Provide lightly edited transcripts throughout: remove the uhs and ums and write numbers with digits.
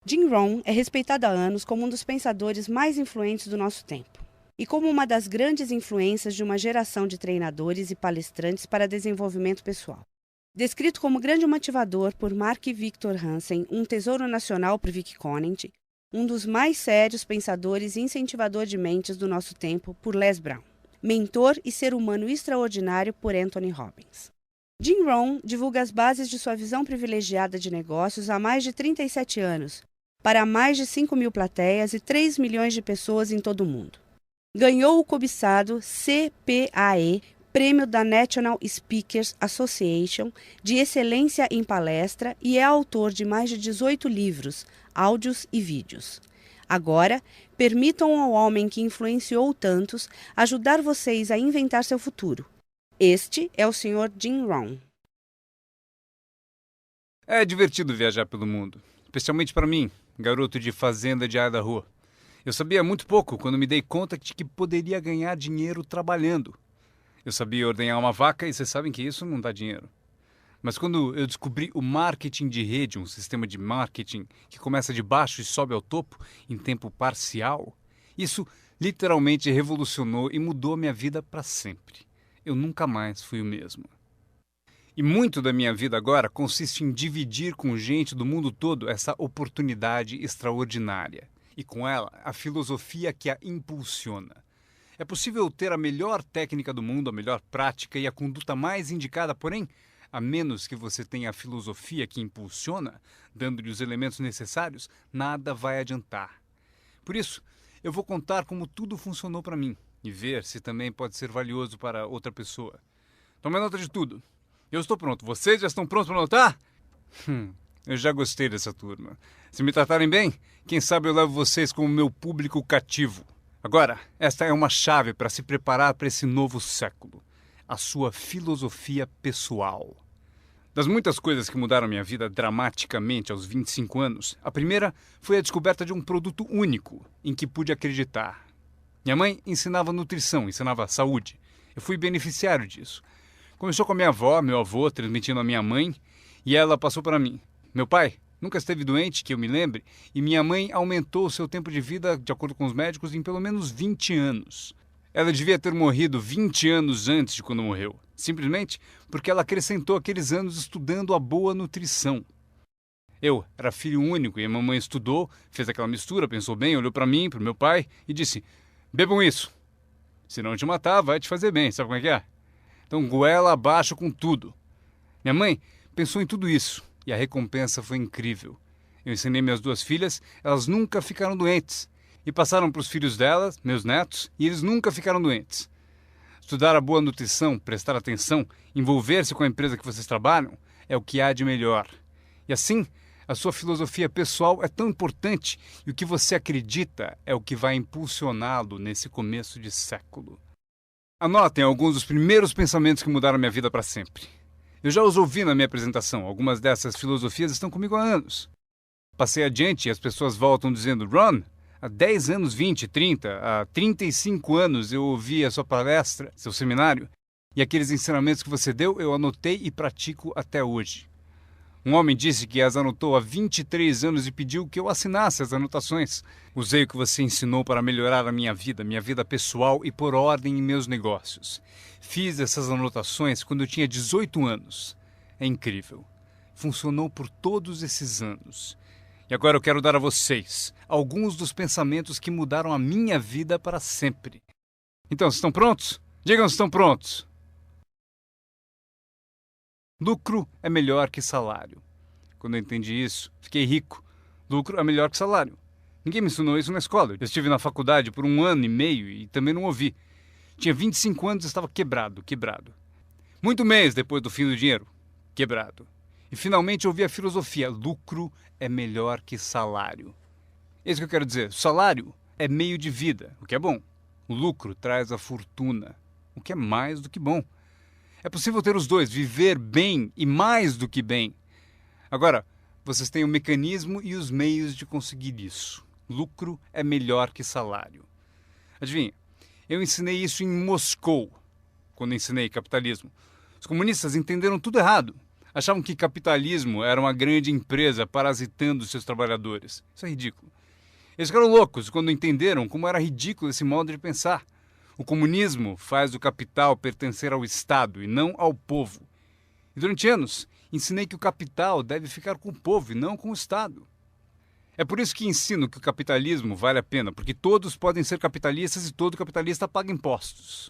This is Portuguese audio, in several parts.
Jim Rohn é respeitado há anos como um dos pensadores mais influentes do nosso tempo e como uma das grandes influências de uma geração de treinadores e palestrantes para desenvolvimento pessoal. Descrito como grande motivador por Mark Victor Hansen, um tesouro nacional por Vic Conant, um dos mais sérios pensadores e incentivador de mentes do nosso tempo por Les Brown, mentor e ser humano extraordinário por Anthony Robbins. Jim Rohn divulga as bases de sua visão privilegiada de negócios há mais de 37 anos, para mais de 5.000 plateias e 3 milhões de pessoas em todo o mundo. Ganhou o cobiçado CPAE, Prêmio da National Speakers Association de Excelência em Palestra e é autor de mais de 18 livros, áudios e vídeos. Agora, permitam ao homem que influenciou tantos ajudar vocês a inventar seu futuro. Este é o Sr. Jim Rohn. É divertido viajar pelo mundo, especialmente para mim, garoto de fazenda de Idaho. Eu sabia muito pouco quando me dei conta de que poderia ganhar dinheiro trabalhando. Eu sabia ordenhar uma vaca e vocês sabem que isso não dá dinheiro. Mas quando eu descobri o marketing de rede, um sistema de marketing que começa de baixo e sobe ao topo em tempo parcial, isso literalmente revolucionou e mudou minha vida para sempre. Eu nunca mais fui o mesmo. E muito da minha vida agora consiste em dividir com gente do mundo todo essa oportunidade extraordinária. E com ela, a filosofia que a impulsiona. É possível ter a melhor técnica do mundo, a melhor prática e a conduta mais indicada, porém, a menos que você tenha a filosofia que impulsiona, dando-lhe os elementos necessários, nada vai adiantar. Por isso, eu vou contar como tudo funcionou para mim e ver se também pode ser valioso para outra pessoa. Tome nota de tudo. Eu estou pronto. Vocês já estão prontos para anotar? Eu já gostei dessa turma. Se me tratarem bem, quem sabe eu levo vocês como meu público cativo. Agora, esta é uma chave para se preparar para esse novo século. A sua filosofia pessoal. Das muitas coisas que mudaram minha vida dramaticamente aos 25 anos, a primeira foi a descoberta de um produto único em que pude acreditar. Minha mãe ensinava nutrição, ensinava saúde. Eu fui beneficiário disso. Começou com a minha avó, meu avô, transmitindo a minha mãe, e ela passou para mim. Meu pai nunca esteve doente, que eu me lembre, e minha mãe aumentou o seu tempo de vida, de acordo com os médicos, em pelo menos 20 anos. Ela devia ter morrido 20 anos antes de quando morreu, simplesmente porque ela acrescentou aqueles anos estudando a boa nutrição. Eu era filho único e a mamãe estudou, fez aquela mistura, pensou bem, olhou para mim, para o meu pai e disse: bebam isso. Se não te matar, vai te fazer bem, sabe como é que é? Então goela abaixo com tudo. Minha mãe pensou em tudo isso e a recompensa foi incrível. Eu ensinei minhas duas filhas, elas nunca ficaram doentes. E passaram para os filhos delas, meus netos, e eles nunca ficaram doentes. Estudar a boa nutrição, prestar atenção, envolver-se com a empresa que vocês trabalham, é o que há de melhor. E assim, a sua filosofia pessoal é tão importante e o que você acredita é o que vai impulsioná-lo nesse começo de século. Anotem alguns dos primeiros pensamentos que mudaram minha vida para sempre. Eu já os ouvi na minha apresentação, algumas dessas filosofias estão comigo há anos. Passei adiante e as pessoas voltam dizendo: Ron, há 10 anos, 20, 30, há 35 anos eu ouvi a sua palestra, seu seminário, e aqueles ensinamentos que você deu eu anotei e pratico até hoje. Um homem disse que as anotou há 23 anos e pediu que eu assinasse as anotações. Usei o que você ensinou para melhorar a minha vida pessoal e pôr ordem em meus negócios. Fiz essas anotações quando eu tinha 18 anos. É incrível. Funcionou por todos esses anos. E agora eu quero dar a vocês alguns dos pensamentos que mudaram a minha vida para sempre. Então, estão prontos? Digam se estão prontos. Lucro é melhor que salário. Quando eu entendi isso, fiquei rico. Lucro é melhor que salário. Ninguém me ensinou isso na escola. Eu estive na faculdade por 1 ano e meio e também não ouvi. Tinha 25 anos e estava quebrado. Muito mês depois do fim do dinheiro. Quebrado. E finalmente ouvi a filosofia: lucro é melhor que salário. É isso que eu quero dizer. O salário é meio de vida, o que é bom. O lucro traz a fortuna, o que é mais do que bom. É possível ter os dois, viver bem e mais do que bem. Agora, vocês têm o mecanismo e os meios de conseguir isso. Lucro é melhor que salário. Adivinha, eu ensinei isso em Moscou, quando ensinei capitalismo. Os comunistas entenderam tudo errado. Achavam que capitalismo era uma grande empresa parasitando seus trabalhadores. Isso é ridículo. Eles ficaram loucos quando entenderam como era ridículo esse modo de pensar. O comunismo faz o capital pertencer ao Estado e não ao povo. E durante anos, ensinei que o capital deve ficar com o povo e não com o Estado. É por isso que ensino que o capitalismo vale a pena, porque todos podem ser capitalistas e todo capitalista paga impostos.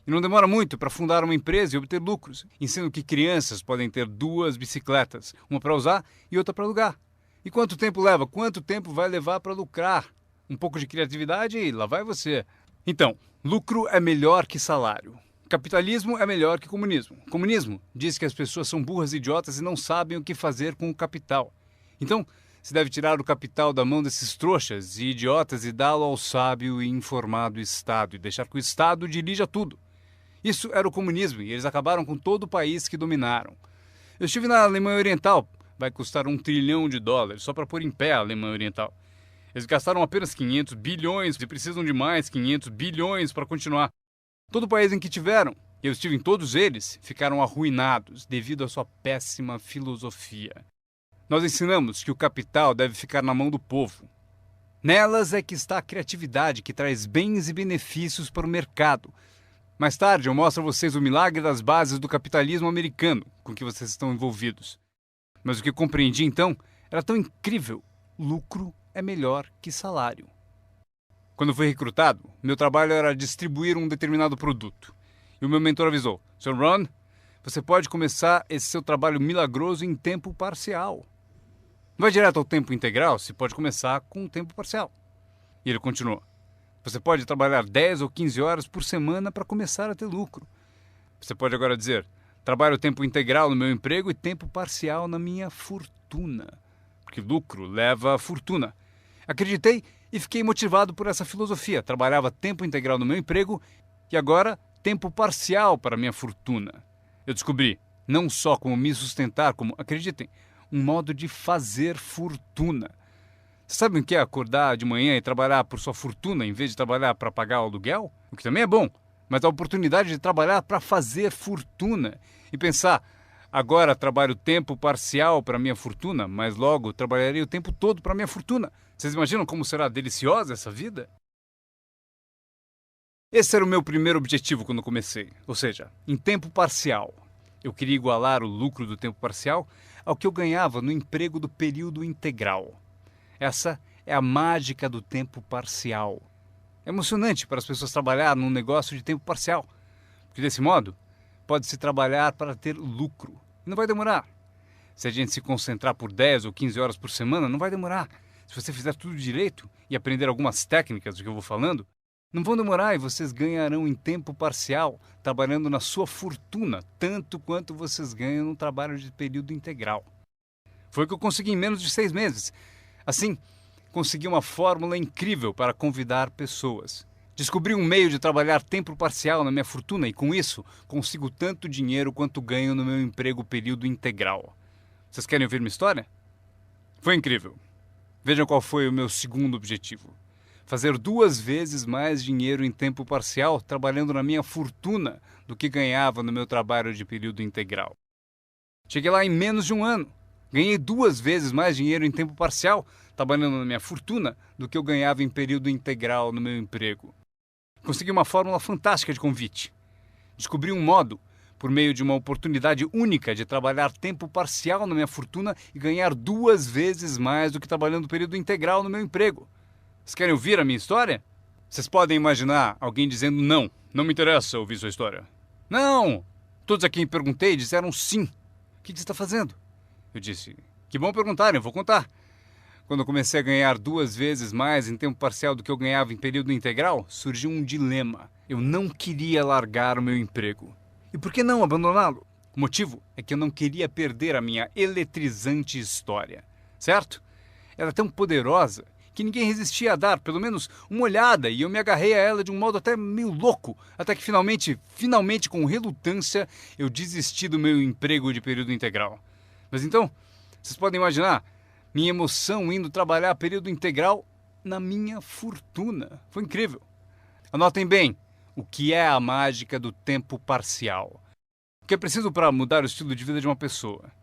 E não demora muito para fundar uma empresa e obter lucros. Ensino que crianças podem ter 2 bicicletas, uma para usar e outra para alugar. E quanto tempo leva? Quanto tempo vai levar para lucrar? Um pouco de criatividade e lá vai você. Então, lucro é melhor que salário. Capitalismo é melhor que comunismo. Comunismo diz que as pessoas são burras e idiotas e não sabem o que fazer com o capital. Então, se deve tirar o capital da mão desses trouxas e idiotas e dá-lo ao sábio e informado Estado e deixar que o Estado dirija tudo. Isso era o comunismo e eles acabaram com todo o país que dominaram. Eu estive na Alemanha Oriental. Vai custar $1 trilhão só para pôr em pé a Alemanha Oriental. Eles gastaram apenas 500 bilhões e precisam de mais 500 bilhões para continuar. Todo país em que tiveram, e eu estive em todos eles, ficaram arruinados devido à sua péssima filosofia. Nós ensinamos que o capital deve ficar na mão do povo. Nelas é que está a criatividade que traz bens e benefícios para o mercado. Mais tarde eu mostro a vocês o milagre das bases do capitalismo americano com que vocês estão envolvidos. Mas o que eu compreendi então era tão incrível. Lucro é melhor que salário. Quando fui recrutado, meu trabalho era distribuir um determinado produto. E o meu mentor avisou: Sr. Ron, você pode começar esse seu trabalho milagroso em tempo parcial. Não vai direto ao tempo integral, se pode começar com um tempo parcial. E ele continuou: você pode trabalhar 10 ou 15 horas por semana para começar a ter lucro. Você pode agora dizer: trabalho tempo integral no meu emprego e tempo parcial na minha fortuna. Porque lucro leva a fortuna. Acreditei e fiquei motivado por essa filosofia. Trabalhava tempo integral no meu emprego e agora tempo parcial para minha fortuna. Eu descobri não só como me sustentar, como, acreditem, um modo de fazer fortuna. Vocês sabem o que é acordar de manhã e trabalhar por sua fortuna em vez de trabalhar para pagar o aluguel? O que também é bom, mas a oportunidade de trabalhar para fazer fortuna e pensar: agora trabalho tempo parcial para minha fortuna, mas logo trabalharei o tempo todo para minha fortuna. Vocês imaginam como será deliciosa essa vida? Esse era o meu primeiro objetivo quando comecei, ou seja, em tempo parcial. Eu queria igualar o lucro do tempo parcial ao que eu ganhava no emprego do período integral. Essa é a mágica do tempo parcial. É emocionante para as pessoas trabalhar num negócio de tempo parcial, porque desse modo pode-se trabalhar para ter lucro. E não vai demorar. Se a gente se concentrar por 10 ou 15 horas por semana, não vai demorar. Se você fizer tudo direito e aprender algumas técnicas do que eu vou falando, não vão demorar e vocês ganharão em tempo parcial, trabalhando na sua fortuna, tanto quanto vocês ganham no trabalho de período integral. Foi o que eu consegui em menos de 6 meses. Assim, consegui uma fórmula incrível para convidar pessoas. Descobri um meio de trabalhar tempo parcial na minha fortuna e, com isso, consigo tanto dinheiro quanto ganho no meu emprego período integral. Vocês querem ouvir minha história? Foi incrível. Vejam qual foi o meu segundo objetivo. Fazer 2 vezes mais dinheiro em tempo parcial trabalhando na minha fortuna do que ganhava no meu trabalho de período integral. Cheguei lá em menos de um ano. Ganhei 2 vezes mais dinheiro em tempo parcial trabalhando na minha fortuna do que eu ganhava em período integral no meu emprego. Consegui uma fórmula fantástica de convite. Descobri um modo, por meio de uma oportunidade única de trabalhar tempo parcial na minha fortuna e ganhar 2 vezes mais do que trabalhando período integral no meu emprego. Vocês querem ouvir a minha história? Vocês podem imaginar alguém dizendo: não me interessa ouvir sua história. Não! Todos a quem perguntei disseram sim. O que você está fazendo? Eu disse: que bom perguntarem, eu vou contar. Quando eu comecei a ganhar 2 vezes mais em tempo parcial do que eu ganhava em período integral, surgiu um dilema. Eu não queria largar o meu emprego. E por que não abandoná-lo? O motivo é que eu não queria perder a minha eletrizante história. Certo? Ela é tão poderosa que ninguém resistia a dar pelo menos uma olhada e eu me agarrei a ela de um modo até meio louco, até que finalmente com relutância, eu desisti do meu emprego de período integral. Mas então, vocês podem imaginar minha emoção indo trabalhar período integral na minha fortuna. Foi incrível. Anotem bem, o que é a mágica do tempo parcial. O que é preciso para mudar o estilo de vida de uma pessoa.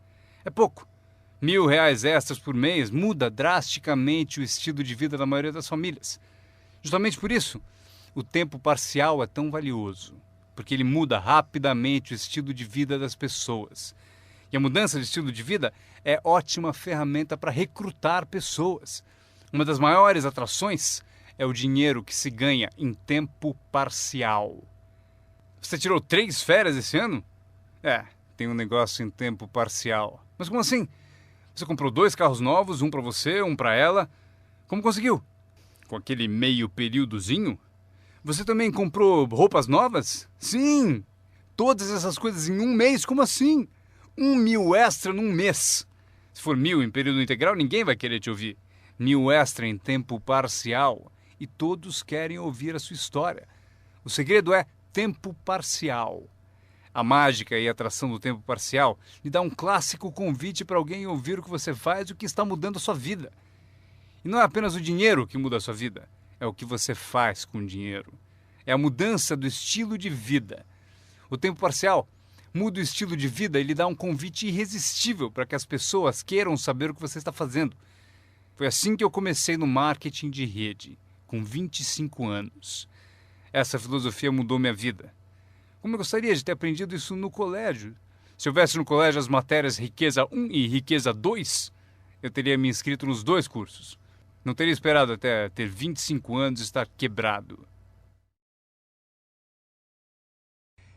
É pouco. R$ 1.000 extras por mês muda drasticamente o estilo de vida da maioria das famílias. Justamente por isso, o tempo parcial é tão valioso, porque ele muda rapidamente o estilo de vida das pessoas. E a mudança de estilo de vida é ótima ferramenta para recrutar pessoas. Uma das maiores atrações é o dinheiro que se ganha em tempo parcial. Você tirou 3 férias esse ano? Tem um negócio em tempo parcial. Mas como assim? Você comprou 2 carros novos, um para você, um para ela. Como conseguiu? Com aquele meio períodozinho? Você também comprou roupas novas? Sim! Todas essas coisas em um mês? Como assim? 1.000 extra num mês. Se for 1.000 em período integral, ninguém vai querer te ouvir. 1.000 extra em tempo parcial. E todos querem ouvir a sua história. O segredo é tempo parcial. A mágica e a atração do tempo parcial lhe dá um clássico convite para alguém ouvir o que você faz e o que está mudando a sua vida. E não é apenas o dinheiro que muda a sua vida, é o que você faz com o dinheiro. É a mudança do estilo de vida. O tempo parcial muda o estilo de vida e lhe dá um convite irresistível para que as pessoas queiram saber o que você está fazendo. Foi assim que eu comecei no marketing de rede, com 25 anos. Essa filosofia mudou minha vida. Como eu gostaria de ter aprendido isso no colégio. Se houvesse no colégio as matérias Riqueza 1 e Riqueza 2, eu teria me inscrito nos 2 cursos. Não teria esperado até ter 25 anos e estar quebrado.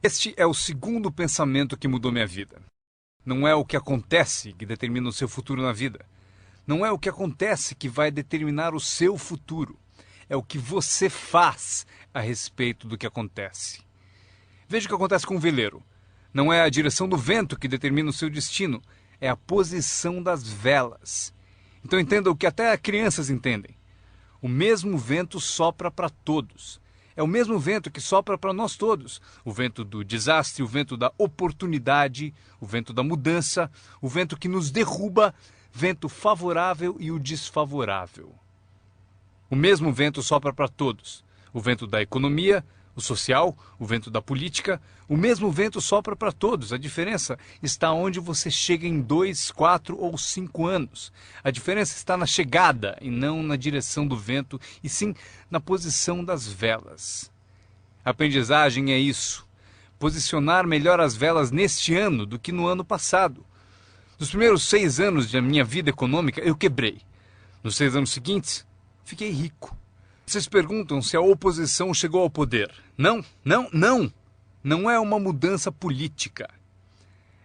Este é o segundo pensamento que mudou minha vida. Não é o que acontece que determina o seu futuro na vida. Não é o que acontece que vai determinar o seu futuro. É o que você faz a respeito do que acontece. Veja o que acontece com o veleiro. Não é a direção do vento que determina o seu destino, é a posição das velas. Então entenda o que até crianças entendem. O mesmo vento sopra para todos. É o mesmo vento que sopra para nós todos. O vento do desastre, o vento da oportunidade, o vento da mudança, o vento que nos derruba, vento favorável e o desfavorável. O mesmo vento sopra para todos. O vento da economia, o social, o vento da política, o mesmo vento sopra para todos. A diferença está onde você chega em 2, 4 ou 5 anos. A diferença está na chegada e não na direção do vento, e sim na posição das velas. A aprendizagem é isso. Posicionar melhor as velas neste ano do que no ano passado. Nos primeiros 6 anos da minha vida econômica, eu quebrei. Nos 6 anos seguintes, fiquei rico. Vocês perguntam se a oposição chegou ao poder. Não. Não é uma mudança política.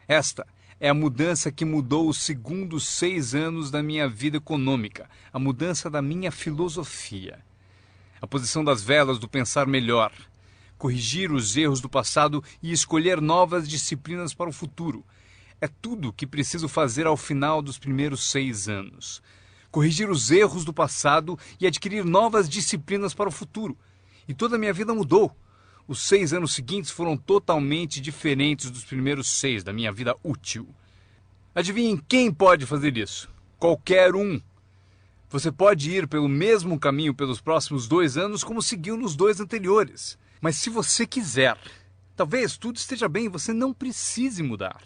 Esta é a mudança que mudou os segundos 6 anos da minha vida econômica. A mudança da minha filosofia. A posição das velas do pensar melhor. Corrigir os erros do passado e escolher novas disciplinas para o futuro. É tudo o que preciso fazer ao final dos primeiros 6 anos. Corrigir os erros do passado e adquirir novas disciplinas para o futuro. E toda a minha vida mudou. Os 6 anos seguintes foram totalmente diferentes dos primeiros 6 da minha vida útil. Adivinhem quem pode fazer isso? Qualquer um. Você pode ir pelo mesmo caminho pelos próximos 2 anos como seguiu nos 2 anteriores. Mas se você quiser, talvez tudo esteja bem e você não precise mudar.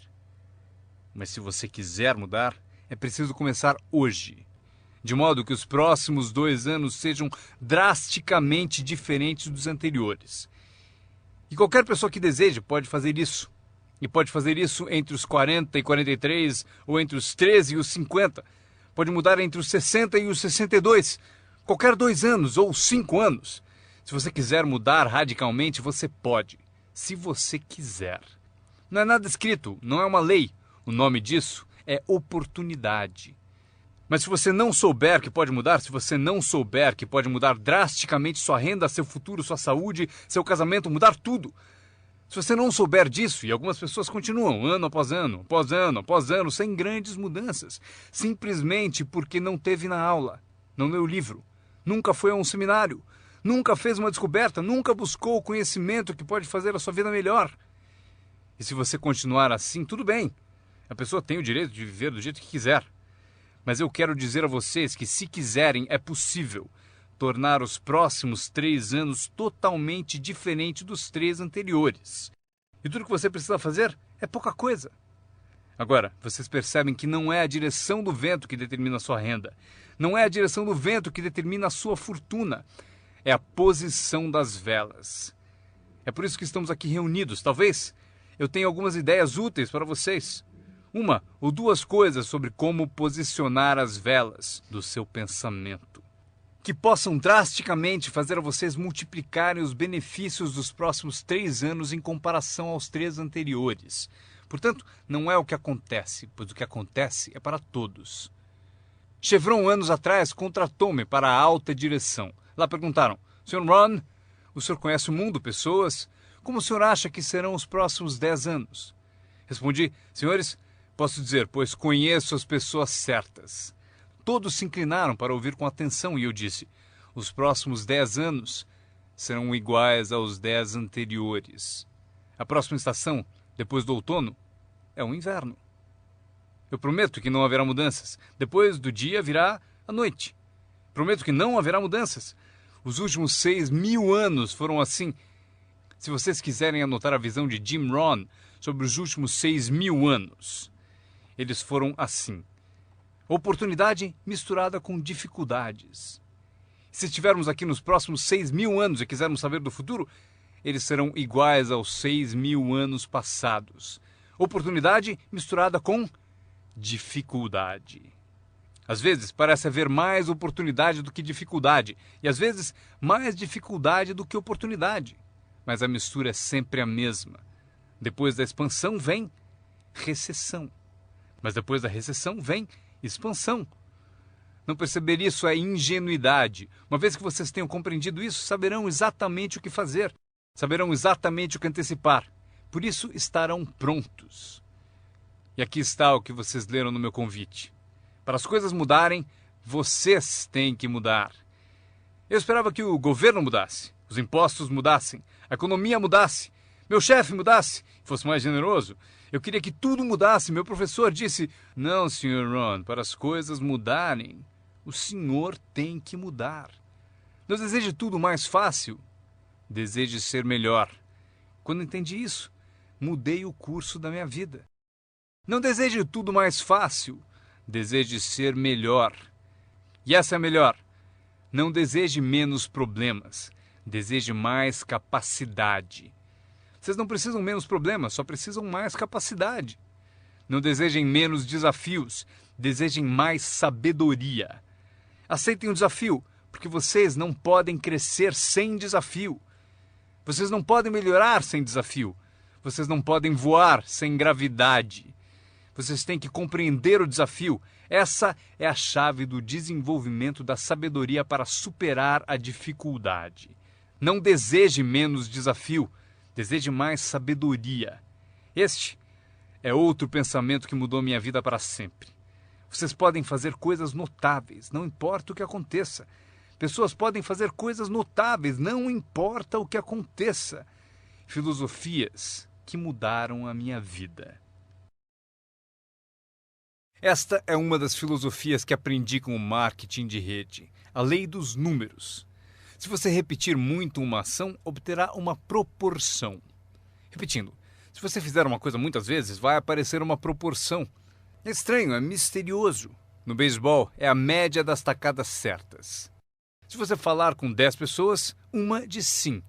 Mas se você quiser mudar, é preciso começar hoje. De modo que os próximos 2 anos sejam drasticamente diferentes dos anteriores. E qualquer pessoa que deseje pode fazer isso. E pode fazer isso entre os 40 e 43, ou entre os 13 e os 50. Pode mudar entre os 60 e os 62. Qualquer 2 anos ou 5 anos. Se você quiser mudar radicalmente, você pode. Se você quiser. Não é nada escrito, não é uma lei. O nome disso é oportunidade. Mas se você não souber que pode mudar, se você não souber que pode mudar drasticamente sua renda, seu futuro, sua saúde, seu casamento, mudar tudo. Se você não souber disso, e algumas pessoas continuam ano após ano, após ano, após ano, sem grandes mudanças, simplesmente porque não teve na aula, não leu o livro, nunca foi a um seminário, nunca fez uma descoberta, nunca buscou o conhecimento que pode fazer a sua vida melhor. E se você continuar assim, tudo bem. A pessoa tem o direito de viver do jeito que quiser. Mas eu quero dizer a vocês que, se quiserem, é possível tornar os próximos 3 anos totalmente diferentes dos 3 anteriores. E tudo que você precisa fazer É pouca coisa. Agora, vocês percebem que não é a direção do vento que determina a sua renda. Não é a direção do vento que determina a sua fortuna. É a posição das velas. É por isso que estamos aqui reunidos. Talvez eu tenha algumas ideias úteis para vocês. Uma ou duas coisas sobre como posicionar as velas do seu pensamento, que possam drasticamente fazer a vocês multiplicarem os benefícios dos próximos 3 anos em comparação aos 3 anteriores. Portanto, não é o que acontece, pois o que acontece é para todos. Chevron, anos atrás, contratou-me para a alta direção. Lá perguntaram: Sr. Ron, o senhor conhece o mundo, pessoas? Como o senhor acha que serão os próximos 10 anos? Respondi: senhores, posso dizer, pois conheço as pessoas certas. Todos se inclinaram para ouvir com atenção e eu disse: os próximos 10 anos serão iguais aos 10 anteriores. A próxima estação, depois do outono, é o inverno. Eu prometo que não haverá mudanças. Depois do dia virá a noite. Prometo que não haverá mudanças. Os últimos 6.000 anos foram assim. Se vocês quiserem anotar a visão de Jim Rohn sobre os últimos 6.000 anos, eles foram assim. Oportunidade misturada com dificuldades. Se estivermos aqui nos próximos 6.000 anos e quisermos saber do futuro, eles serão iguais aos 6.000 anos passados. Oportunidade misturada com dificuldade. Às vezes parece haver mais oportunidade do que dificuldade, e às vezes mais dificuldade do que oportunidade. Mas a mistura é sempre a mesma. Depois da expansão vem recessão. Mas depois da recessão vem expansão. Não perceber isso é ingenuidade. Uma vez que vocês tenham compreendido isso, saberão exatamente o que fazer. Saberão exatamente o que antecipar. Por isso estarão prontos. E aqui está o que vocês leram no meu convite. Para as coisas mudarem, vocês têm que mudar. Eu esperava que o governo mudasse, os impostos mudassem, a economia mudasse, meu chefe mudasse, fosse mais generoso. Eu queria que tudo mudasse. Meu professor disse: não, Sr. Ron, para as coisas mudarem, o senhor tem que mudar. Não deseje tudo mais fácil, deseje ser melhor. Quando entendi isso, mudei o curso da minha vida. Não deseje tudo mais fácil, deseje ser melhor. E essa é a melhor. Não deseje menos problemas, deseje mais capacidade. Vocês não precisam menos problemas, só precisam mais capacidade. Não desejem menos desafios, desejem mais sabedoria. Aceitem o desafio, porque vocês não podem crescer sem desafio. Vocês não podem melhorar sem desafio. Vocês não podem voar sem gravidade. Vocês têm que compreender o desafio. Essa é a chave do desenvolvimento da sabedoria para superar a dificuldade. Não deseje menos desafio, deseje mais sabedoria. Este é outro pensamento que mudou minha vida para sempre. Vocês podem fazer coisas notáveis, não importa o que aconteça. Pessoas podem fazer coisas notáveis, não importa o que aconteça. Filosofias que mudaram a minha vida. Esta é uma das filosofias que aprendi com o marketing de rede, a lei dos números. Se você repetir muito uma ação, obterá uma proporção. Repetindo, se você fizer uma coisa muitas vezes, vai aparecer uma proporção. É estranho, é misterioso. No beisebol, é a média das tacadas certas. Se você falar com 10 pessoas, uma diz sim.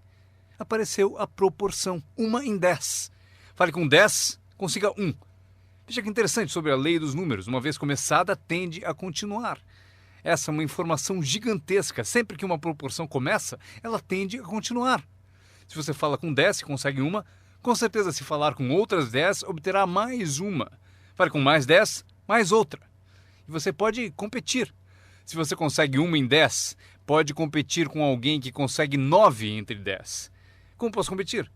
Apareceu a proporção, 1 em 10. Fale com 10, consiga 1. Veja que interessante sobre a lei dos números. Uma vez começada, tende a continuar. Essa é uma informação gigantesca. Sempre que uma proporção começa, ela tende a continuar. Se você fala com 10 e consegue uma, com certeza se falar com outras 10, obterá mais uma. Fale com mais 10, mais outra. E você pode competir. Se você consegue 1 em 10, pode competir com alguém que consegue 9 entre 10. Como posso competir?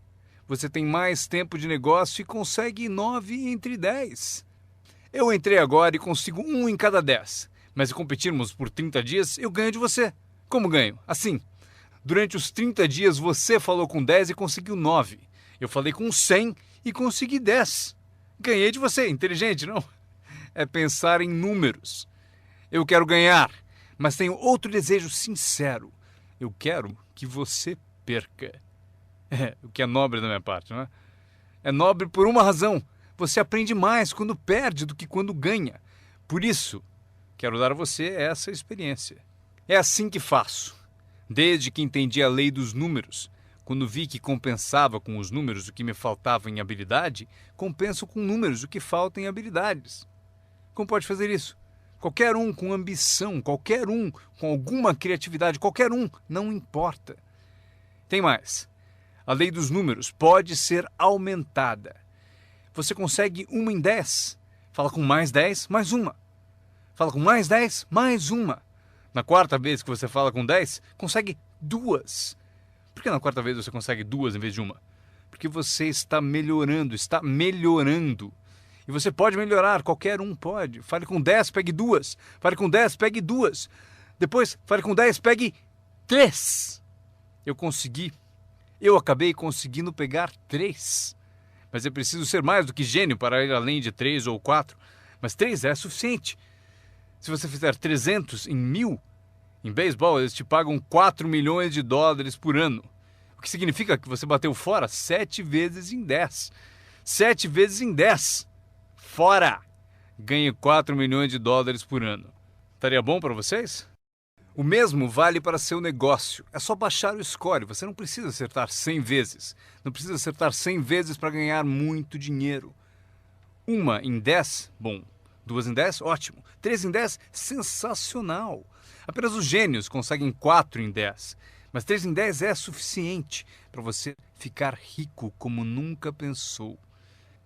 Você tem mais tempo de negócio e consegue 9 entre 10. Eu entrei agora e consigo 1 em cada 10. Mas se competirmos por 30 dias, eu ganho de você. Como ganho? Assim. Durante os 30 dias, você falou com 10 e conseguiu 9. Eu falei com 100 e consegui 10. Ganhei de você. Inteligente, não? É pensar em números. Eu quero ganhar, mas tenho outro desejo sincero. Eu quero que você perca. O que é nobre da minha parte, não é? É nobre por uma razão. você aprende mais quando perde do que quando ganha. Por isso, quero dar a você essa experiência. É assim que faço. Desde que entendi a lei dos números, quando vi que compensava com os números o que me faltava em habilidade, compenso com números o que falta em habilidades. Como pode fazer isso? Qualquer um com ambição, qualquer um com alguma criatividade, qualquer um, não importa. Tem mais. A lei dos números pode ser aumentada. Você consegue 1 em 10. Fala com mais 10, mais uma. Fala com mais 10, mais uma. Na quarta vez que você fala com 10, consegue 2. Por que na quarta vez você consegue 2 em vez de uma? Porque você está melhorando, está melhorando. E você pode melhorar, qualquer um pode. Fale com 10, pegue 2. Fale com 10, pegue 2. Depois, fale com 10, pegue 3. Eu acabei conseguindo pegar 3. Mas é preciso ser mais do que gênio para ir além de 3 ou 4. Mas 3 é suficiente. Se você fizer 300 em 1000, em beisebol eles te pagam 4 milhões de dólares por ano. O que significa que você bateu fora 7 vezes em 10. 7 vezes em 10. Fora! Ganhe 4 milhões de dólares por ano. Estaria bom para vocês? O mesmo vale para seu negócio. É só baixar o score. Você não precisa acertar 100 vezes. Não precisa acertar 100 vezes para ganhar muito dinheiro. 1 em 10, bom. 2 em 10, ótimo. 3 em 10, sensacional. Apenas os gênios conseguem 4 em 10. Mas 3 em 10 é suficiente para você ficar rico como nunca pensou.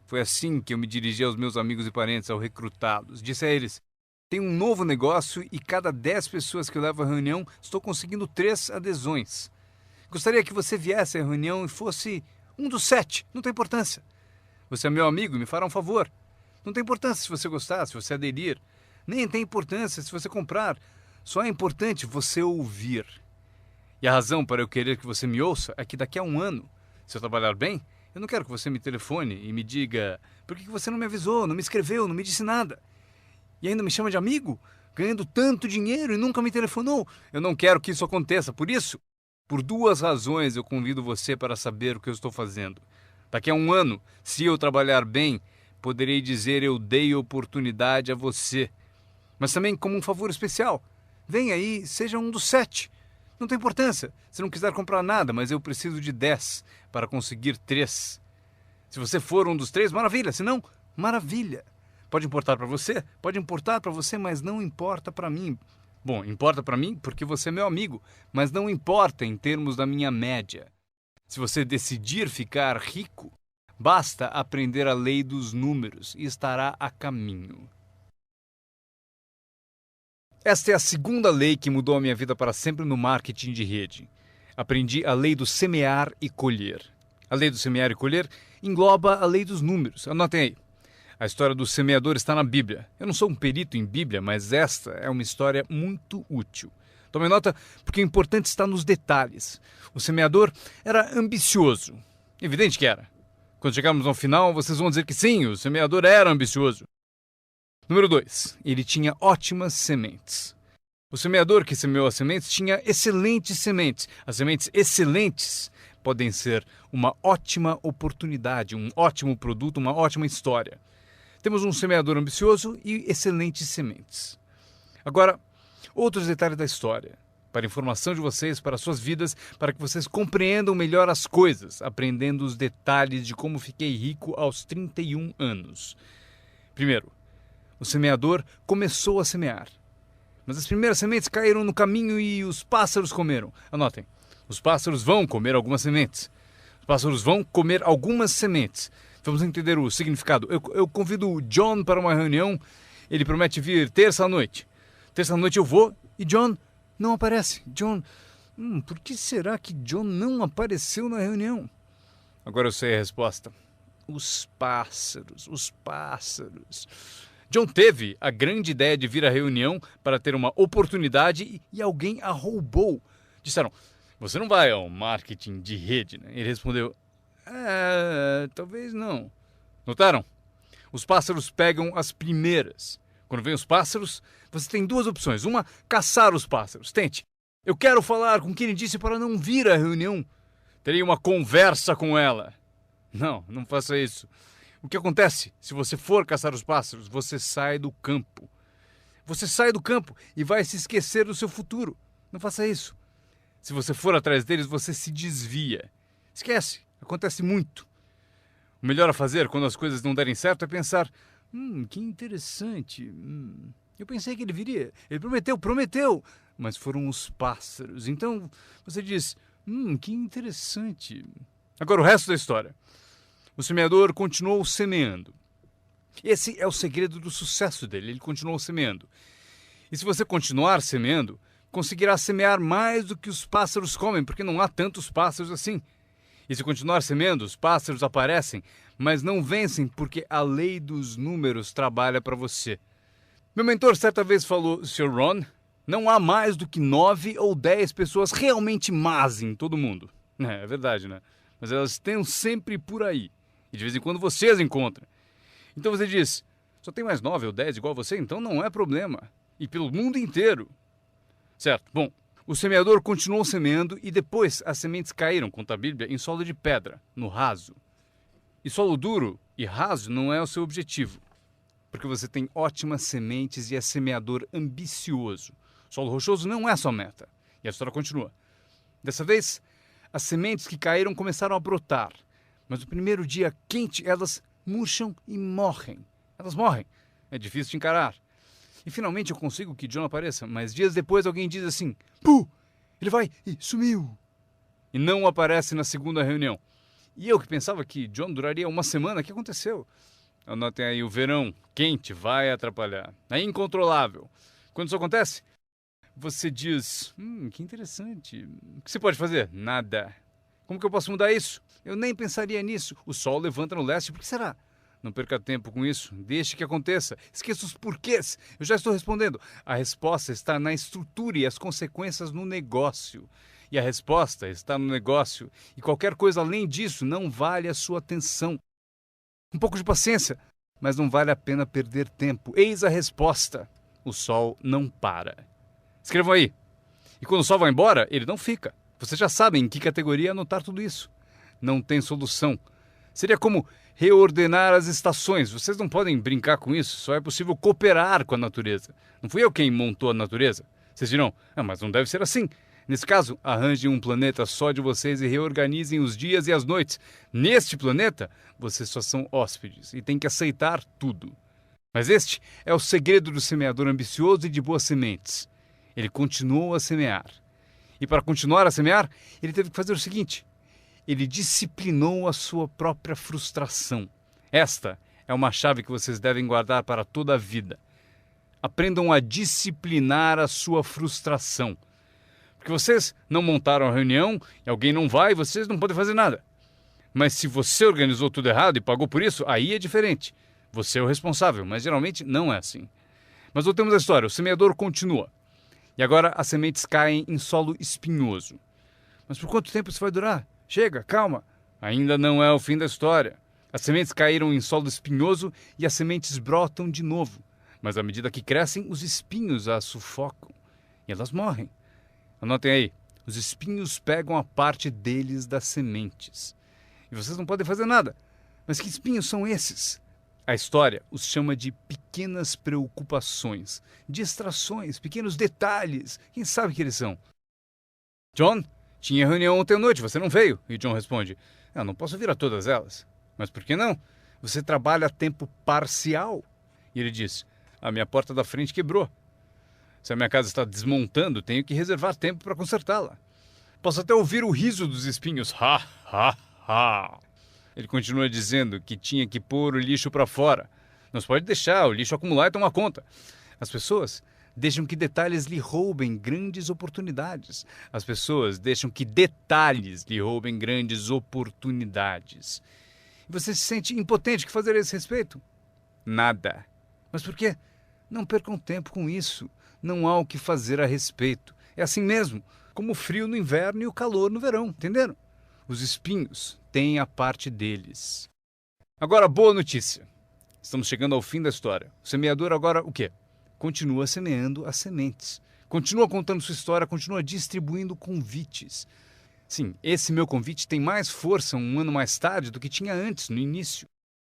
Foi assim que eu me dirigi aos meus amigos e parentes ao recrutá-los. Disse a eles: tem um novo negócio e cada 10 pessoas que eu levo à reunião, estou conseguindo 3 adesões. Gostaria que você viesse à reunião e fosse um dos 7, não tem importância. Você é meu amigo e me fará um favor. Não tem importância se você gostar, se você aderir. Nem tem importância se você comprar. Só é importante você ouvir. E a razão para eu querer que você me ouça é que daqui a 1 ano, se eu trabalhar bem, eu não quero que você me telefone e me diga: por que você não me avisou, não me escreveu, não me disse nada? E ainda me chama de amigo, ganhando tanto dinheiro e nunca me telefonou. Eu não quero que isso aconteça. Por isso, por 2 razões eu convido você para saber o que eu estou fazendo. Daqui a 1 ano, se eu trabalhar bem, poderei dizer: eu dei oportunidade a você. Mas também como um favor especial. Venha aí, seja um dos 7. Não tem importância se não quiser comprar nada, mas eu preciso de 10 para conseguir 3. Se você for um dos 3, maravilha. Se não, maravilha. Pode importar para você? Pode importar para você, mas não importa para mim. Bom, importa para mim porque você é meu amigo, mas não importa em termos da minha média. Se você decidir ficar rico, basta aprender a lei dos números e estará a caminho. Esta é a segunda lei que mudou a minha vida para sempre no marketing de rede. Aprendi a lei do semear e colher. A lei do semear e colher engloba a lei dos números. Anotem aí. A história do semeador está na Bíblia. Eu não sou um perito em Bíblia, mas esta é uma história muito útil. Tome nota, porque o importante está nos detalhes. O semeador era ambicioso. Evidente que era. Quando chegarmos ao final, vocês vão dizer que sim, o semeador era ambicioso. Número 2. Ele tinha ótimas sementes. O semeador que semeou as sementes tinha excelentes sementes. As sementes excelentes podem ser uma ótima oportunidade, um ótimo produto, uma ótima história. Temos um semeador ambicioso e excelentes sementes. Agora, outros detalhes da história. Para a informação de vocês, para suas vidas, para que vocês compreendam melhor as coisas, aprendendo os detalhes de como fiquei rico aos 31 anos. Primeiro, o semeador começou a semear. Mas as primeiras sementes caíram no caminho e os pássaros comeram. Anotem, os pássaros vão comer algumas sementes. Os pássaros vão comer algumas sementes. Vamos entender o significado. Eu convido o John para uma reunião. Ele promete vir terça à noite. Terça à noite eu vou e John não aparece. John, por que será que John não apareceu na reunião? Agora eu sei a resposta. Os pássaros, os pássaros. John teve a grande ideia de vir à reunião para ter uma oportunidade e alguém a roubou. Disseram: você não vai ao marketing de rede, né? Ele respondeu: talvez não. Notaram? Os pássaros pegam as primeiras. Quando vem os pássaros, você tem 2 opções. Uma, caçar os pássaros. Tente. Eu quero falar com quem disse para não vir à reunião. Terei uma conversa com ela. Não faça isso. O que acontece? Se você for caçar os pássaros, você sai do campo. Você sai do campo e vai se esquecer do seu futuro. Não faça isso. Se você for atrás deles, você se desvia. Esquece, acontece muito. O melhor a fazer quando as coisas não derem certo é pensar: que interessante. Eu pensei que ele viria. Ele prometeu. Mas foram os pássaros. Então você diz: que interessante. Agora o resto da história. O semeador continuou semeando. Esse é o segredo do sucesso dele. Ele continuou semeando. E se você continuar semeando, conseguirá semear mais do que os pássaros comem, porque não há tantos pássaros assim. E se continuar semeando, os pássaros aparecem, mas não vencem porque a lei dos números trabalha para você. Meu mentor certa vez falou: Sr. Ron, não há mais do que 9 ou 10 pessoas realmente más em todo mundo. É verdade, né? Mas elas estão sempre por aí. E de vez em quando você as encontra. Então você diz: só tem mais 9 ou 10 igual a você? Então não é problema. E pelo mundo inteiro. Certo, bom. O semeador continuou semeando e depois as sementes caíram, conta a Bíblia, em solo de pedra, no raso. E solo duro e raso não é o seu objetivo, porque você tem ótimas sementes e é semeador ambicioso. Solo rochoso não é a sua meta. E a história continua. Dessa vez, as sementes que caíram começaram a brotar, mas no primeiro dia quente elas murcham e morrem. Elas morrem. É difícil de encarar. E finalmente eu consigo que John apareça, mas dias depois alguém diz assim: Puh, ele vai e sumiu. E não aparece na segunda reunião. E eu que pensava que John duraria uma semana, o que aconteceu? Anotem aí, o verão quente vai atrapalhar. É incontrolável. Quando isso acontece, você diz: que interessante. O que você pode fazer? Nada. Como que eu posso mudar isso? Eu nem pensaria nisso. O sol levanta no leste, por que será? Não perca tempo com isso, deixe que aconteça. Esqueça os porquês. Eu já estou respondendo. A resposta está na estrutura e as consequências no negócio. E a resposta está no negócio. E qualquer coisa além disso não vale a sua atenção. Um pouco de paciência, mas não vale a pena perder tempo. Eis a resposta. O sol não para. Escrevam aí. E quando o sol vai embora, ele não fica. Vocês já sabem em que categoria anotar tudo isso. Não tem solução. Seria como reordenar as estações. Vocês não podem brincar com isso. Só é possível cooperar com a natureza. Não fui eu quem montou a natureza. Vocês dirão: mas não deve ser assim. Nesse caso, arranjem um planeta só de vocês e reorganizem os dias e as noites. Neste planeta, vocês só são hóspedes e têm que aceitar tudo. Mas este é o segredo do semeador ambicioso e de boas sementes. Ele continuou a semear. E para continuar a semear, ele teve que fazer o seguinte: ele disciplinou a sua própria frustração. Esta é uma chave que vocês devem guardar para toda a vida. Aprendam a disciplinar a sua frustração. Porque vocês não montaram a reunião e alguém não vai, vocês não podem fazer nada. Mas se você organizou tudo errado e pagou por isso, aí é diferente. Você é o responsável, mas geralmente não é assim. Mas voltemos à história. O semeador continua. E agora as sementes caem em solo espinhoso. Mas por quanto tempo isso vai durar? Chega, calma. Ainda não é o fim da história. As sementes caíram em solo espinhoso e as sementes brotam de novo. Mas à medida que crescem, os espinhos as sufocam. E elas morrem. Anotem aí. Os espinhos pegam a parte deles das sementes. E vocês não podem fazer nada. Mas que espinhos são esses? A história os chama de pequenas preocupações, distrações, pequenos detalhes. Quem sabe que eles são? John, tinha reunião ontem à noite, você não veio. E John responde: não posso vir a todas elas. Mas por que não? Você trabalha a tempo parcial. E ele diz: a minha porta da frente quebrou. Se a minha casa está desmontando, tenho que reservar tempo para consertá-la. Posso até ouvir o riso dos espinhos. Ha, ha, ha. Ele continua dizendo que tinha que pôr o lixo para fora. Não se pode deixar o lixo acumular e tomar conta. As pessoas deixam que detalhes lhe roubem grandes oportunidades. As pessoas deixam que detalhes lhe roubem grandes oportunidades. E você se sente impotente. O que fazer a esse respeito? Nada. Mas por quê? Não percam tempo com isso. Não há o que fazer a respeito. É assim mesmo, como o frio no inverno e o calor no verão, entenderam? Os espinhos têm a parte deles. Agora, boa notícia. Estamos chegando ao fim da história. O semeador agora o quê? Continua semeando as sementes. Continua contando sua história, continua distribuindo convites. Sim, esse meu convite tem mais força um ano mais tarde do que tinha antes, no início.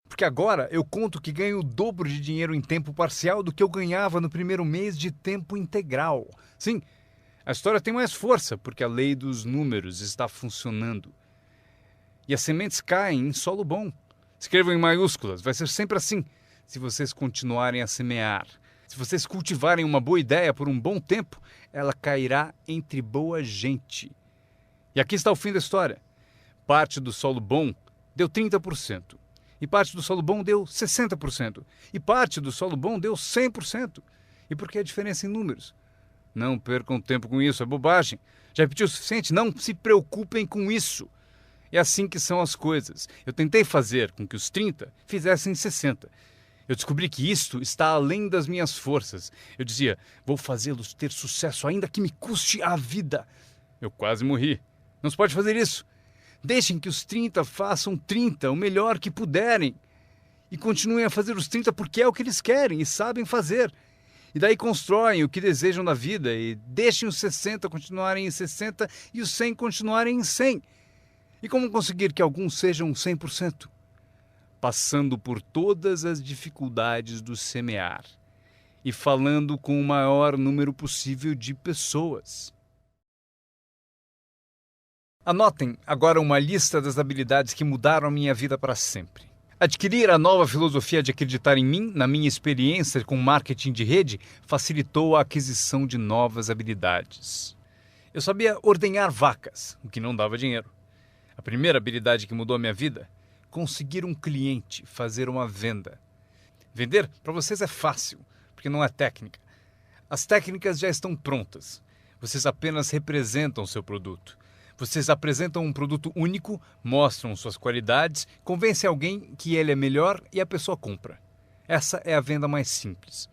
Porque agora eu conto que ganho o dobro de dinheiro em tempo parcial do que eu ganhava no primeiro mês de tempo integral. Sim, a história tem mais força porque a lei dos números está funcionando. E as sementes caem em solo bom. Escrevam em maiúsculas, vai ser sempre assim, se vocês continuarem a semear. Se vocês cultivarem uma boa ideia por um bom tempo, ela cairá entre boa gente. E aqui está o fim da história. Parte do solo bom deu 30%. E parte do solo bom deu 60%. E parte do solo bom deu 100%. E por que a diferença em números? Não percam tempo com isso, é bobagem. Já repeti o suficiente? Não se preocupem com isso. É assim que são as coisas. Eu tentei fazer com que os 30 fizessem 60. Eu descobri que isto está além das minhas forças. Eu dizia, vou fazê-los ter sucesso ainda que me custe a vida. Eu quase morri. Não se pode fazer isso. Deixem que os 30 façam 30, o melhor que puderem. E continuem a fazer os 30 porque é o que eles querem e sabem fazer. E daí constroem o que desejam da vida e deixem os 60 continuarem em 60 e os 100 continuarem em 100. E como conseguir que alguns sejam 100%? Passando por todas as dificuldades do semear e falando com o maior número possível de pessoas. Anotem agora uma lista das habilidades que mudaram a minha vida para sempre. Adquirir a nova filosofia de acreditar em mim, na minha experiência com marketing de rede, facilitou a aquisição de novas habilidades. Eu sabia ordenhar vacas, o que não dava dinheiro. A primeira habilidade que mudou a minha vida, conseguir um cliente, fazer uma venda. Vender para vocês é fácil, porque não é técnica. As técnicas já estão prontas. Vocês apenas representam seu produto. Vocês apresentam um produto único, mostram suas qualidades, convencem alguém que ele é melhor e a pessoa compra. Essa é a venda mais simples.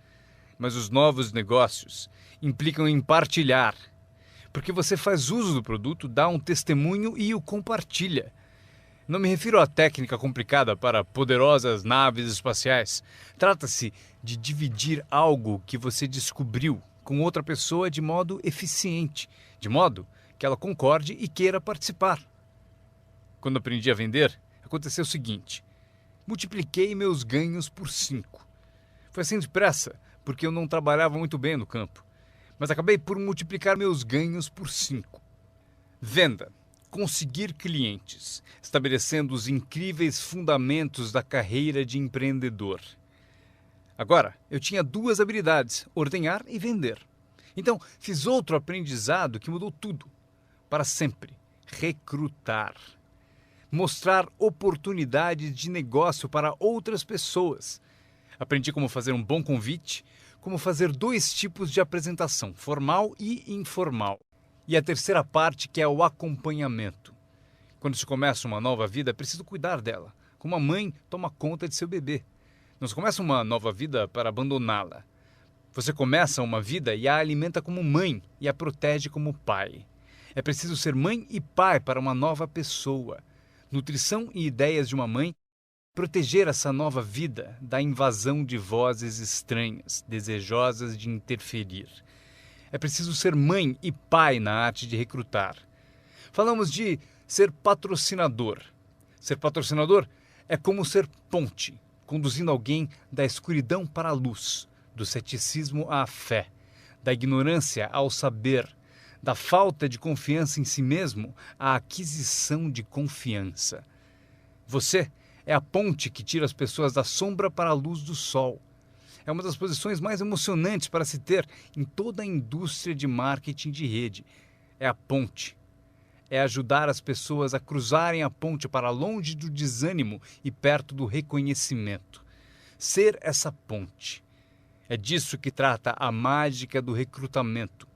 Mas os novos negócios implicam em partilhar, porque você faz uso do produto, dá um testemunho e o compartilha. Não me refiro à técnica complicada para poderosas naves espaciais. Trata-se de dividir algo que você descobriu com outra pessoa de modo eficiente, de modo que ela concorde e queira participar. Quando aprendi a vender, aconteceu o seguinte: multipliquei meus ganhos por 5. Foi assim depressa, porque eu não trabalhava muito bem no campo, mas acabei por multiplicar meus ganhos por 5. Venda. Conseguir clientes, estabelecendo os incríveis fundamentos da carreira de empreendedor. Agora, eu tinha 2 habilidades, ordenhar e vender. Então, fiz outro aprendizado que mudou tudo. Para sempre, recrutar. Mostrar oportunidades de negócio para outras pessoas. Aprendi como fazer um bom convite, como fazer 2 tipos de apresentação, formal e informal. E a terceira parte, que é o acompanhamento. Quando se começa uma nova vida, é preciso cuidar dela, como a mãe toma conta de seu bebê. Não se começa uma nova vida para abandoná-la. Você começa uma vida e a alimenta como mãe e a protege como pai. É preciso ser mãe e pai para uma nova pessoa. Nutrição e ideias de uma mãe. Proteger essa nova vida da invasão de vozes estranhas, desejosas de interferir. É preciso ser mãe e pai na arte de recrutar. Falamos de ser patrocinador. Ser patrocinador é como ser ponte, conduzindo alguém da escuridão para a luz, do ceticismo à fé, da ignorância ao saber, da falta de confiança em si mesmo à aquisição de confiança. Você é a ponte que tira as pessoas da sombra para a luz do sol. É uma das posições mais emocionantes para se ter em toda a indústria de marketing de rede. É a ponte. É ajudar as pessoas a cruzarem a ponte para longe do desânimo e perto do reconhecimento. Ser essa ponte. É disso que trata a mágica do recrutamento.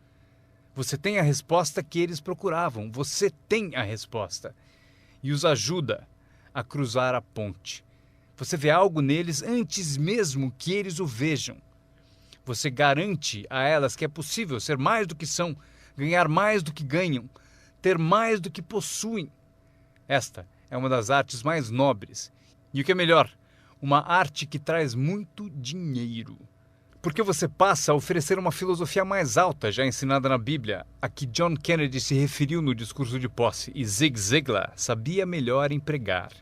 Você tem a resposta que eles procuravam. Você tem a resposta. E os ajuda a cruzar a ponte. Você vê algo neles antes mesmo que eles o vejam. Você garante a elas que é possível ser mais do que são, ganhar mais do que ganham, ter mais do que possuem. Esta é uma das artes mais nobres. E o que é melhor, uma arte que traz muito dinheiro. Porque você passa a oferecer uma filosofia mais alta já ensinada na Bíblia, a que John Kennedy se referiu no discurso de posse e Zig Ziglar sabia melhor empregar.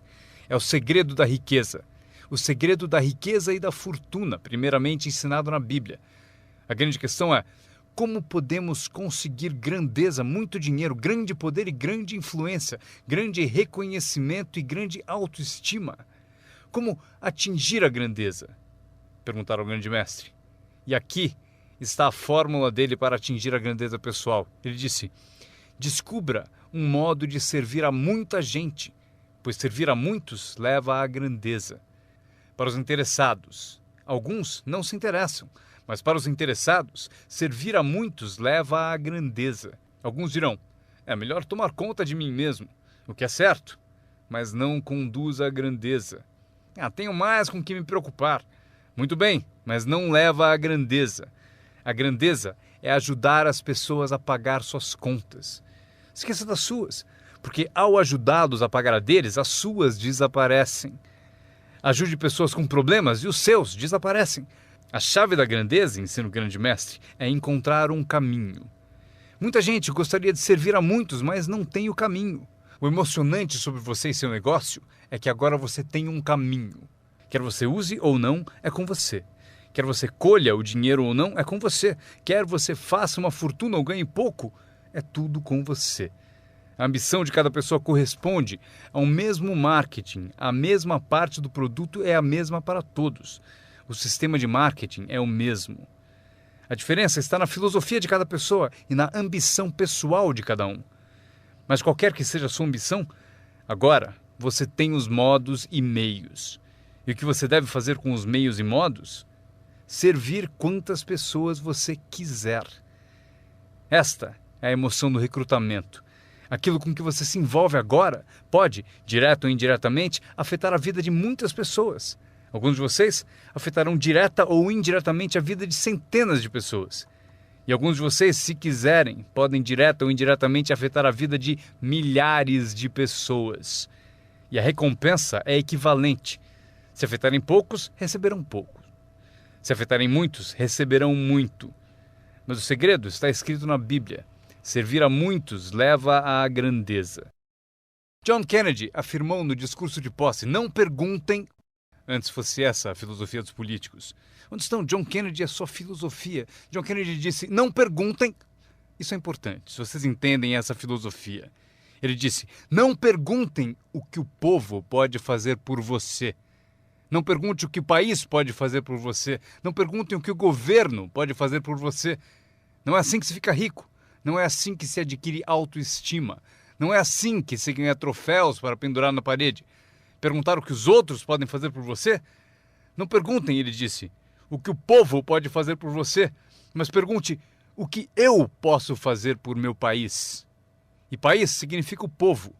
É o segredo da riqueza. o segredo da riqueza e da fortuna, primeiramente ensinado na Bíblia. A grande questão é: como podemos conseguir grandeza, muito dinheiro, grande poder e grande influência, grande reconhecimento e grande autoestima? Como atingir a grandeza? Perguntaram ao grande mestre. E aqui está a fórmula dele para atingir a grandeza pessoal. Ele disse: descubra um modo de servir a muita gente, pois servir a muitos leva à grandeza. Para os interessados, alguns não se interessam, mas para os interessados, servir a muitos leva à grandeza. Alguns dirão: é melhor tomar conta de mim mesmo, o que é certo, mas não conduz à grandeza. Tenho mais com que me preocupar. Muito bem, mas não leva à grandeza. A grandeza é ajudar as pessoas a pagar suas contas. Esqueça das suas, porque ao ajudá-los a pagar a deles, as suas desaparecem. Ajude pessoas com problemas e os seus desaparecem. A chave da grandeza, ensina o grande mestre, é encontrar um caminho. Muita gente gostaria de servir a muitos, mas não tem o caminho. O emocionante sobre você e seu negócio é que agora você tem um caminho. Quer você use ou não, é com você. Quer você colha o dinheiro ou não, é com você. Quer você faça uma fortuna ou ganhe pouco, é tudo com você. A ambição de cada pessoa corresponde ao mesmo marketing. A mesma parte do produto é a mesma para todos. O sistema de marketing é o mesmo. A diferença está na filosofia de cada pessoa e na ambição pessoal de cada um. Mas qualquer que seja a sua ambição, agora você tem os modos e meios. E o que você deve fazer com os meios e modos? Servir quantas pessoas você quiser. Esta é a emoção do recrutamento. Aquilo com que você se envolve agora pode, direto ou indiretamente, afetar a vida de muitas pessoas. Alguns de vocês afetarão direta ou indiretamente a vida de centenas de pessoas. E alguns de vocês, se quiserem, podem direta ou indiretamente afetar a vida de milhares de pessoas. E a recompensa é equivalente. Se afetarem poucos, receberão pouco. Se afetarem muitos, receberão muito. Mas o segredo está escrito na Bíblia. Servir a muitos leva à grandeza. John Kennedy afirmou no discurso de posse: não perguntem. Antes fosse essa a filosofia dos políticos. Onde estão John Kennedy e a sua filosofia? John Kennedy disse: não perguntem. Isso é importante, se vocês entendem essa filosofia. Ele disse: não perguntem o que o povo pode fazer por você. Não pergunte o que o país pode fazer por você. Não perguntem o que o governo pode fazer por você. Não é assim que se fica rico. Não é assim que se adquire autoestima. Não é assim que se ganha troféus para pendurar na parede. Perguntar o que os outros podem fazer por você? Não perguntem, ele disse, o que o povo pode fazer por você, mas pergunte o que eu posso fazer por meu país. E país significa o povo.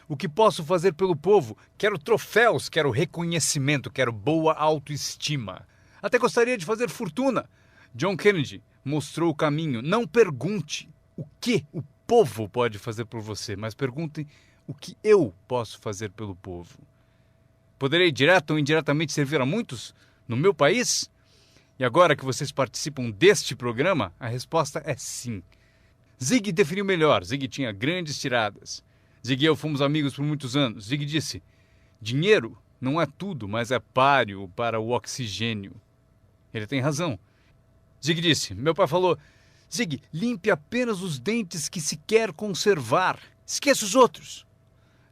O que posso fazer pelo povo? Quero troféus, quero reconhecimento, quero boa autoestima. Até gostaria de fazer fortuna. John Kennedy mostrou o caminho. Não pergunte o que o povo pode fazer por você, mas pergunte o que eu posso fazer pelo povo. Poderei direto ou indiretamente servir a muitos no meu país? E agora que vocês participam deste programa, a resposta é sim. Zig definiu melhor. Zig tinha grandes tiradas. Zig e eu fomos amigos por muitos anos. Zig disse: dinheiro não é tudo, mas é páreo para o oxigênio. Ele tem razão. Zig disse: meu pai falou, Zig, limpe apenas os dentes que se quer conservar. Esqueça os outros.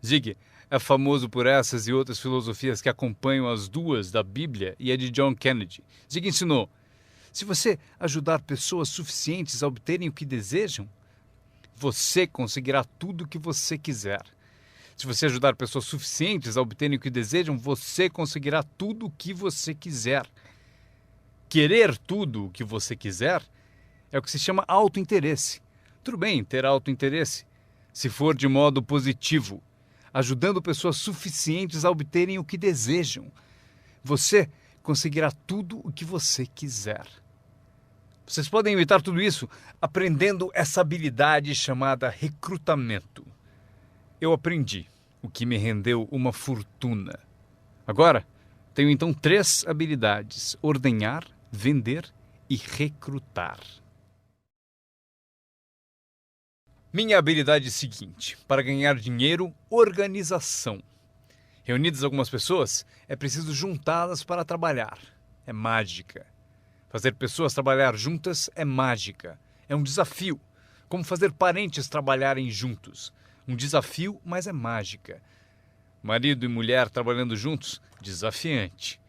Zig é famoso por essas e outras filosofias que acompanham as duas da Bíblia e a de John Kennedy. Zig ensinou: se você ajudar pessoas suficientes a obterem o que desejam, você conseguirá tudo o que você quiser. Se você ajudar pessoas suficientes a obterem o que desejam, você conseguirá tudo o que você quiser. Querer tudo o que você quiser é o que se chama autointeresse. Tudo bem ter autointeresse, se for de modo positivo, ajudando pessoas suficientes a obterem o que desejam. Você conseguirá tudo o que você quiser. Vocês podem evitar tudo isso aprendendo essa habilidade chamada recrutamento. Eu aprendi, o que me rendeu uma fortuna. Agora, tenho então 3 habilidades: ordenhar, vender e recrutar. Minha habilidade é a seguinte: para ganhar dinheiro, organização. Reunidas algumas pessoas, é preciso juntá-las para trabalhar. É mágica. Fazer pessoas trabalhar juntas é mágica. É um desafio. Como fazer parentes trabalharem juntos. Um desafio, mas é mágica. Marido e mulher trabalhando juntos, desafiante.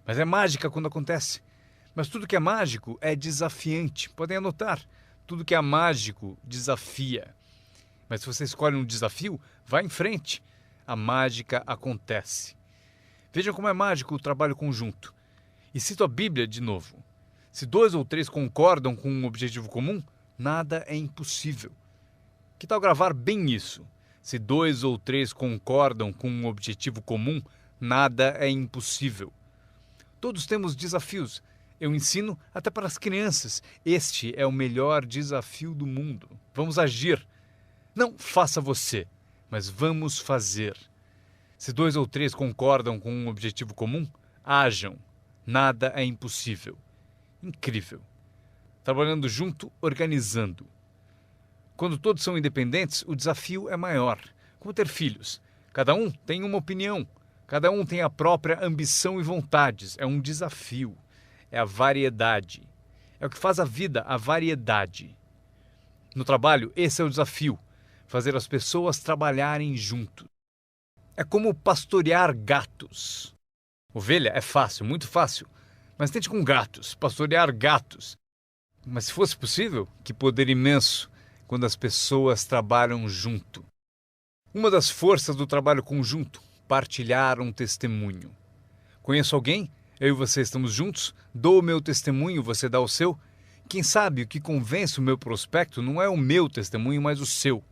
Mas é mágica quando acontece. Mas tudo que é mágico é desafiante. Podem anotar. Tudo que é mágico desafia. Mas se você escolhe um desafio, vá em frente. A mágica acontece. Vejam como é mágico o trabalho conjunto. E cito a Bíblia de novo. Se 2 ou 3 concordam com um objetivo comum, nada é impossível. Que tal gravar bem isso? Se 2 ou 3 concordam com um objetivo comum, nada é impossível. Todos temos desafios. Eu ensino até para as crianças. Este é o melhor desafio do mundo. Vamos agir. Não faça você, mas vamos fazer. Se 2 ou 3 concordam com um objetivo comum, hajam. Nada é impossível. Incrível. Trabalhando junto, organizando. Quando todos são independentes, o desafio é maior. Como ter filhos. Cada um tem uma opinião. Cada um tem a própria ambição e vontades. É um desafio. É a variedade. É o que faz a vida, a variedade. No trabalho, esse é o desafio. Fazer as pessoas trabalharem junto. É como pastorear gatos. Ovelha é fácil, muito fácil. Mas tente com gatos, pastorear gatos. Mas se fosse possível, que poder imenso quando as pessoas trabalham junto. Uma das forças do trabalho conjunto, partilhar um testemunho. Conheço alguém? Eu e você estamos juntos? Dou o meu testemunho, você dá o seu? Quem sabe o que convence o meu prospecto não é o meu testemunho, mas o seu.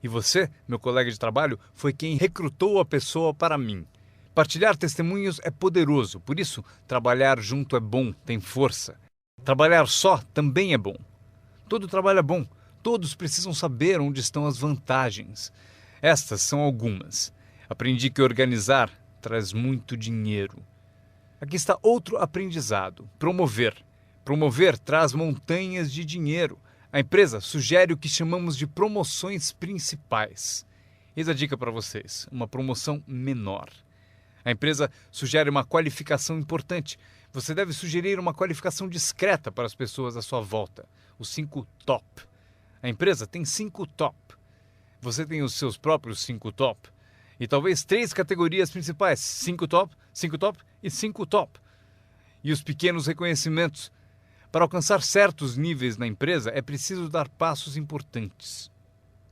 E você, meu colega de trabalho, foi quem recrutou a pessoa para mim. Partilhar testemunhos é poderoso, por isso trabalhar junto é bom, tem força. Trabalhar só também é bom. Todo trabalho é bom, todos precisam saber onde estão as vantagens. Estas são algumas. Aprendi que organizar traz muito dinheiro. Aqui está outro aprendizado, promover. Promover traz montanhas de dinheiro. A empresa sugere o que chamamos de promoções principais. Eis a dica para vocês, uma promoção menor. A empresa sugere uma qualificação importante. Você deve sugerir uma qualificação discreta para as pessoas à sua volta. Os 5 top. A empresa tem 5 top. Você tem os seus próprios 5 top. E talvez 3 categorias principais. 5 top e 5 top. E os pequenos reconhecimentos. Para alcançar certos níveis na empresa, é preciso dar passos importantes.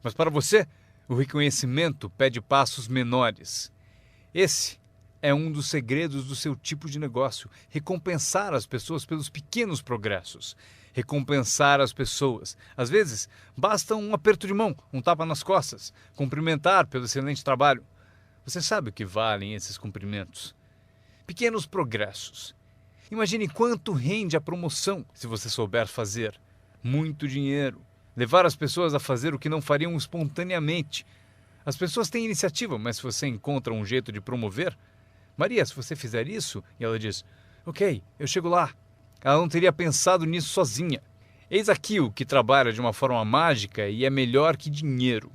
Mas para você, o reconhecimento pede passos menores. Esse é um dos segredos do seu tipo de negócio. Recompensar as pessoas pelos pequenos progressos. Recompensar as pessoas. Às vezes, basta um aperto de mão, um tapa nas costas. Cumprimentar pelo excelente trabalho. Você sabe o que valem esses cumprimentos. Pequenos progressos. Imagine quanto rende a promoção se você souber fazer. Muito dinheiro. Levar as pessoas a fazer o que não fariam espontaneamente. As pessoas têm iniciativa, mas se você encontra um jeito de promover... Maria, se você fizer isso... E ela diz, ok, eu chego lá. Ela não teria pensado nisso sozinha. Eis aqui o que trabalha de uma forma mágica e é melhor que dinheiro.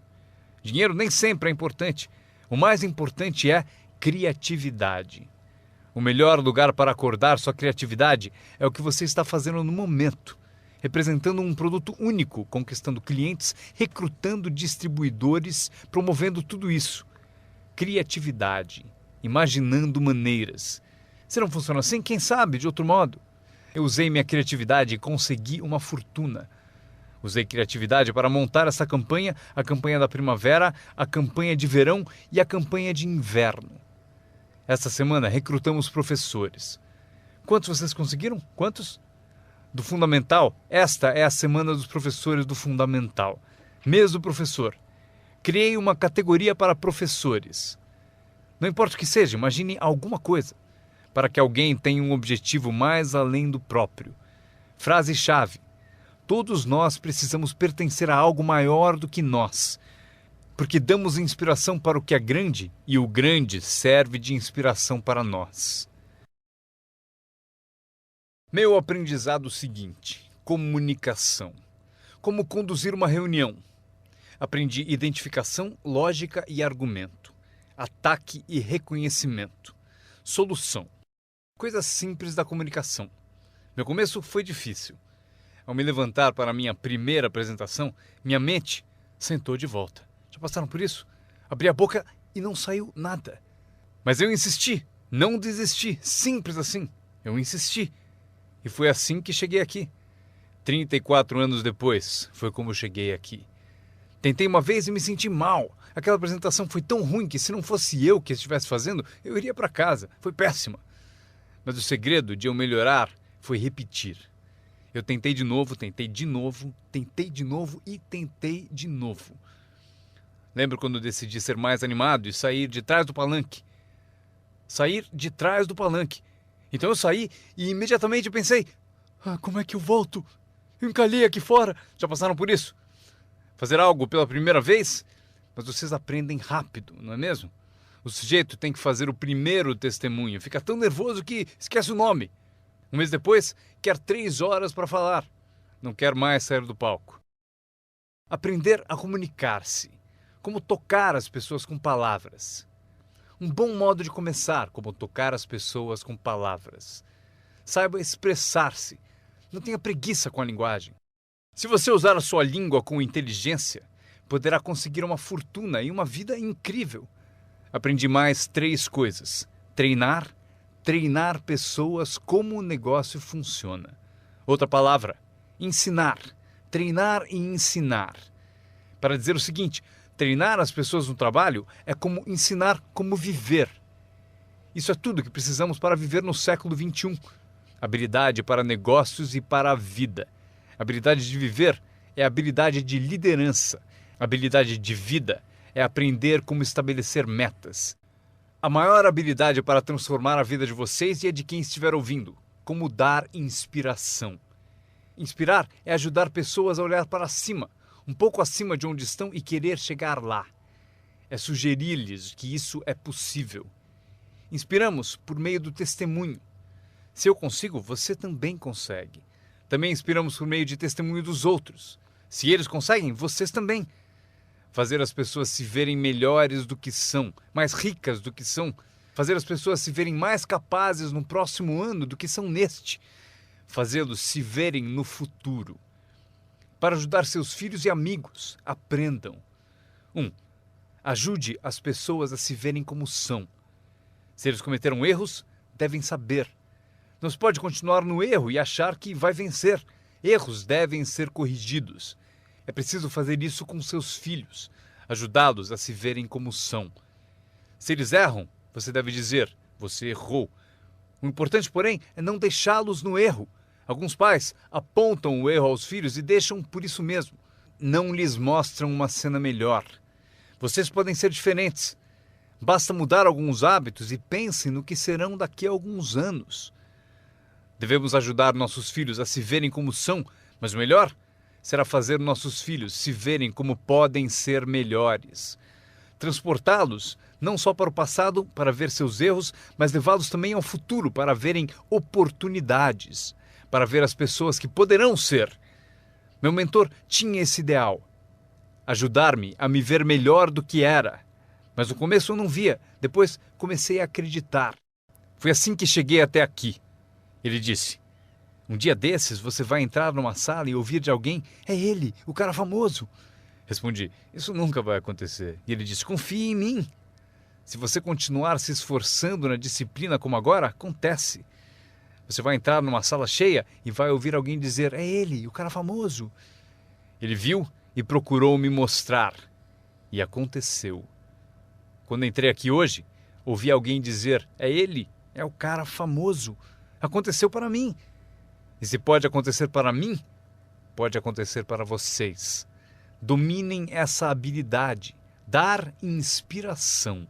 Dinheiro nem sempre é importante. O mais importante é criatividade. O melhor lugar para acordar sua criatividade é o que você está fazendo no momento. Representando um produto único, conquistando clientes, recrutando distribuidores, promovendo tudo isso. Criatividade. Imaginando maneiras. Se não funciona assim, quem sabe de outro modo? Eu usei minha criatividade e consegui uma fortuna. Usei criatividade para montar essa campanha, a campanha da primavera, a campanha de verão e a campanha de inverno. Esta semana recrutamos professores. Quantos vocês conseguiram? Quantos? Do Fundamental, esta é a semana dos professores do Fundamental. Mês do professor. Criei uma categoria para professores. Não importa o que seja, imagine alguma coisa. Para que alguém tenha um objetivo mais além do próprio. Frase-chave. Todos nós precisamos pertencer a algo maior do que nós. Porque damos inspiração para o que é grande e o grande serve de inspiração para nós. Meu aprendizado seguinte: comunicação. Como conduzir uma reunião. Aprendi identificação, lógica e argumento. ataque e reconhecimento. Solução. Coisas simples da comunicação. Meu começo foi difícil. Ao me levantar para a minha primeira apresentação, minha mente sentou de volta. Já passaram por isso? Abri a boca e não saiu nada. Mas eu insisti, não desisti, simples assim. Eu insisti. E foi assim que cheguei aqui. 34 anos depois, foi como eu cheguei aqui. Tentei uma vez e me senti mal. Aquela apresentação foi tão ruim que se não fosse eu que estivesse fazendo, eu iria para casa. Foi péssima. Mas o segredo de eu melhorar foi repetir. Eu tentei de novo, tentei de novo, tentei de novo e tentei de novo. Lembro quando decidi ser mais animado e sair de trás do palanque. Sair de trás do palanque. Então eu saí e imediatamente pensei, como é que eu volto? Eu encalhei aqui fora. Já passaram por isso? Fazer algo pela primeira vez? Mas vocês aprendem rápido, não é mesmo? O sujeito tem que fazer o primeiro testemunho. Fica tão nervoso que esquece o nome. Um mês depois, quer 3 horas para falar. Não quer mais sair do palco. Aprender a comunicar-se. Como tocar as pessoas com palavras. Um bom modo de começar, como tocar as pessoas com palavras. Saiba expressar-se. Não tenha preguiça com a linguagem. Se você usar a sua língua com inteligência, poderá conseguir uma fortuna e uma vida incrível. Aprendi mais 3 coisas. Treinar pessoas como o negócio funciona. Outra palavra, ensinar. Treinar e ensinar. Para dizer o seguinte, treinar as pessoas no trabalho é como ensinar como viver. Isso é tudo que precisamos para viver no século XXI. Habilidade para negócios e para a vida. Habilidade de viver é habilidade de liderança. Habilidade de vida é aprender como estabelecer metas. A maior habilidade para transformar a vida de vocês e a de quem estiver ouvindo. Como dar inspiração. Inspirar é ajudar pessoas a olhar para cima, um pouco acima de onde estão e querer chegar lá. É sugerir-lhes que isso é possível. Inspiramos por meio do testemunho. Se eu consigo, você também consegue. Também inspiramos por meio de testemunho dos outros. Se eles conseguem, vocês também. Fazer as pessoas se verem melhores do que são, mais ricas do que são. Fazer as pessoas se verem mais capazes no próximo ano do que são neste. Fazê-los se verem no futuro. Para ajudar seus filhos e amigos, aprendam. 1. Ajude as pessoas a se verem como são. Se eles cometeram erros, devem saber. Não se pode continuar no erro e achar que vai vencer. Erros devem ser corrigidos. É preciso fazer isso com seus filhos, ajudá-los a se verem como são. Se eles erram, você deve dizer, você errou. O importante, porém, é não deixá-los no erro. Alguns pais apontam o erro aos filhos e deixam por isso mesmo. Não lhes mostram uma cena melhor. Vocês podem ser diferentes. Basta mudar alguns hábitos e pensem no que serão daqui a alguns anos. Devemos ajudar nossos filhos a se verem como são, mas o melhor será fazer nossos filhos se verem como podem ser melhores. Transportá-los não só para o passado para ver seus erros, mas levá-los também ao futuro para verem oportunidades, para ver as pessoas que poderão ser. Meu mentor tinha esse ideal, ajudar-me a me ver melhor do que era. Mas no começo eu não via, depois comecei a acreditar. Foi assim que cheguei até aqui. Ele disse, um dia desses você vai entrar numa sala e ouvir de alguém, é ele, o cara famoso. Respondi, isso nunca vai acontecer. E ele disse, confie em mim. Se você continuar se esforçando na disciplina como agora, acontece. Você vai entrar numa sala cheia e vai ouvir alguém dizer, é ele, o cara famoso. Ele viu e procurou me mostrar. E aconteceu. Quando entrei aqui hoje, ouvi alguém dizer, é ele, é o cara famoso. Aconteceu para mim. E se pode acontecer para mim, pode acontecer para vocês. Dominem essa habilidade, dar inspiração.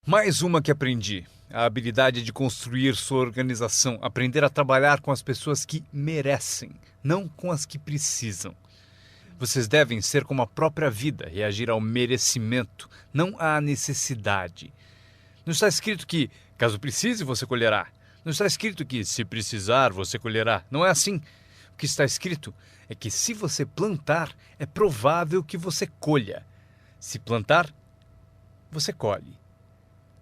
Mais uma que aprendi, a habilidade de construir sua organização, aprender a trabalhar com as pessoas que merecem, não com as que precisam. Vocês devem ser como a própria vida, reagir ao merecimento, não à necessidade. Não está escrito que, caso precise, você colherá. Não está escrito que, se precisar, você colherá. Não é assim. O que está escrito é que, se você plantar, é provável que você colha. Se plantar, você colhe.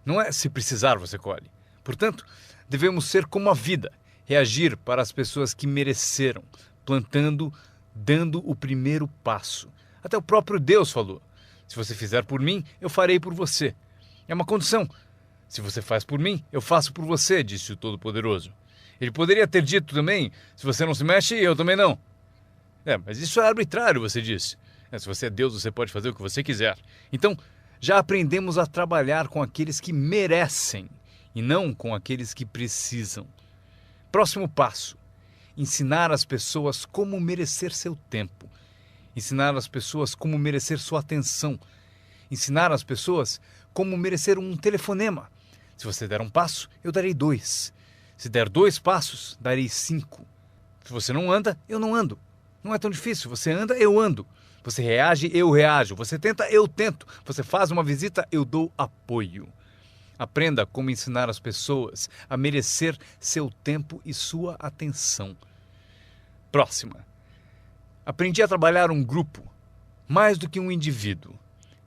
Não é se precisar, você colhe. Portanto, devemos ser como a vida, reagir para as pessoas que mereceram, plantando, dando o primeiro passo. Até o próprio Deus falou: se você fizer por mim, eu farei por você. É uma condição. Se você faz por mim, eu faço por você, disse o Todo-Poderoso. Ele poderia ter dito também: se você não se mexe, eu também não. Mas isso é arbitrário, você disse. Se você é Deus, você pode fazer o que você quiser. Então, já aprendemos a trabalhar com aqueles que merecem e não com aqueles que precisam. Próximo passo: ensinar as pessoas como merecer seu tempo. Ensinar as pessoas como merecer sua atenção. Ensinar as pessoas como merecer um telefonema. Se você der um passo, eu darei 2. Se der 2 passos, darei 5. Se você não anda, eu não ando. Não é tão difícil. Você anda, eu ando. Você reage, eu reajo. Você tenta, eu tento. Você faz uma visita, eu dou apoio. Aprenda como ensinar as pessoas a merecer seu tempo e sua atenção. Próxima. Aprendi a trabalhar um grupo, mais do que um indivíduo.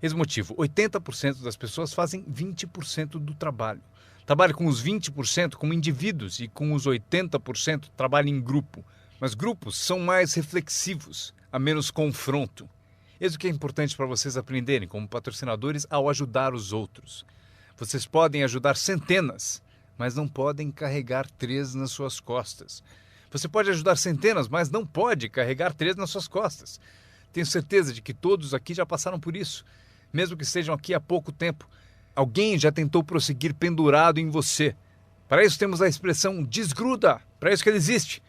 Esse motivo: 80% das pessoas fazem 20% do trabalho. Trabalhe com os 20% como indivíduos e com os 80% trabalhe em grupo. Mas grupos são mais reflexivos, há menos confronto. Eis o que é importante para vocês aprenderem como patrocinadores ao ajudar os outros. Vocês podem ajudar centenas, mas não podem carregar 3 nas suas costas. Você pode ajudar centenas, mas não pode carregar 3 nas suas costas. Tenho certeza de que todos aqui já passaram por isso. Mesmo que estejam aqui há pouco tempo, alguém já tentou prosseguir pendurado em você. Para isso temos a expressão desgruda, para isso que ele existe.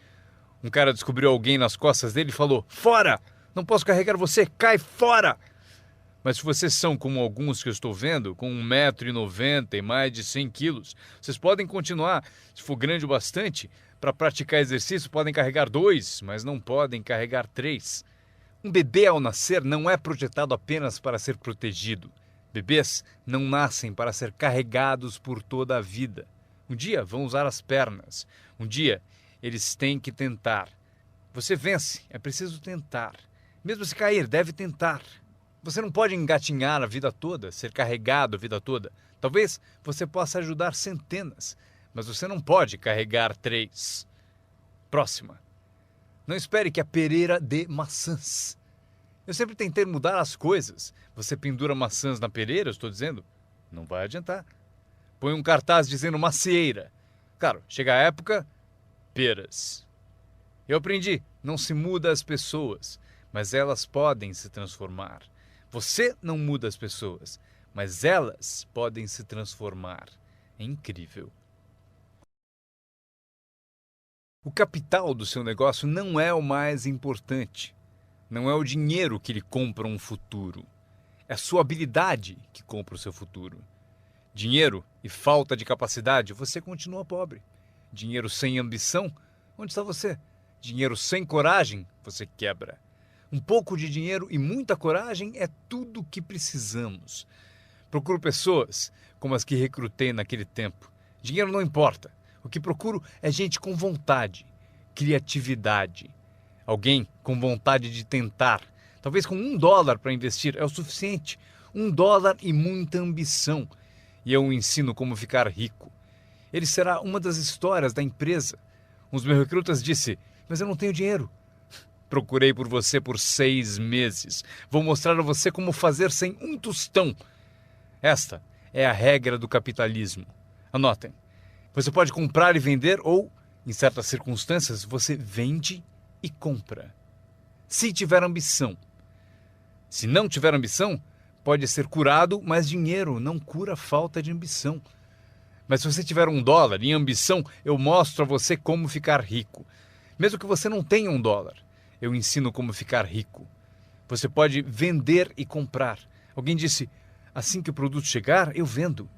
Um cara descobriu alguém nas costas dele e falou: fora! Não posso carregar você, cai fora! Mas se vocês são como alguns que eu estou vendo, com 1,90 m e mais de 100 quilos, vocês podem continuar. Se for grande o bastante, para praticar exercício podem carregar 2, mas não podem carregar 3. Um bebê ao nascer não é projetado apenas para ser protegido. Bebês não nascem para ser carregados por toda a vida. Um dia vão usar as pernas. Um dia eles têm que tentar. Você vence, é preciso tentar. Mesmo se cair, deve tentar. Você não pode engatinhar a vida toda, ser carregado a vida toda. Talvez você possa ajudar centenas, mas você não pode carregar 3. Próxima. Não espere que a pereira dê maçãs. Eu sempre tentei mudar as coisas. Você pendura maçãs na pereira, eu estou dizendo? Não vai adiantar. Põe um cartaz dizendo macieira. Claro, chega a época, peras. Eu aprendi, não se muda as pessoas, mas elas podem se transformar. Você não muda as pessoas, mas elas podem se transformar. É incrível. O capital do seu negócio não é o mais importante. Não é o dinheiro que lhe compra um futuro. É a sua habilidade que compra o seu futuro. Dinheiro e falta de capacidade, você continua pobre. Dinheiro sem ambição, onde está você? Dinheiro sem coragem, você quebra. Um pouco de dinheiro e muita coragem é tudo o que precisamos. Procuro pessoas como as que recrutei naquele tempo. Dinheiro não importa. O que procuro é gente com vontade, criatividade. Alguém com vontade de tentar. Talvez com $1 para investir é o suficiente. $1 e muita ambição. E eu o ensino como ficar rico. Ele será uma das histórias da empresa. Um dos meus recrutas disse: mas eu não tenho dinheiro. Procurei por você por 6 meses. Vou mostrar a você como fazer sem um tostão. Esta é a regra do capitalismo. Anotem. Você pode comprar e vender ou, em certas circunstâncias, você vende e compra. Se tiver ambição. Se não tiver ambição, pode ser curado, mas dinheiro não cura a falta de ambição. Mas se você tiver $1 em ambição, eu mostro a você como ficar rico. Mesmo que você não tenha $1, eu ensino como ficar rico. Você pode vender e comprar. Alguém disse: assim que o produto chegar, eu vendo.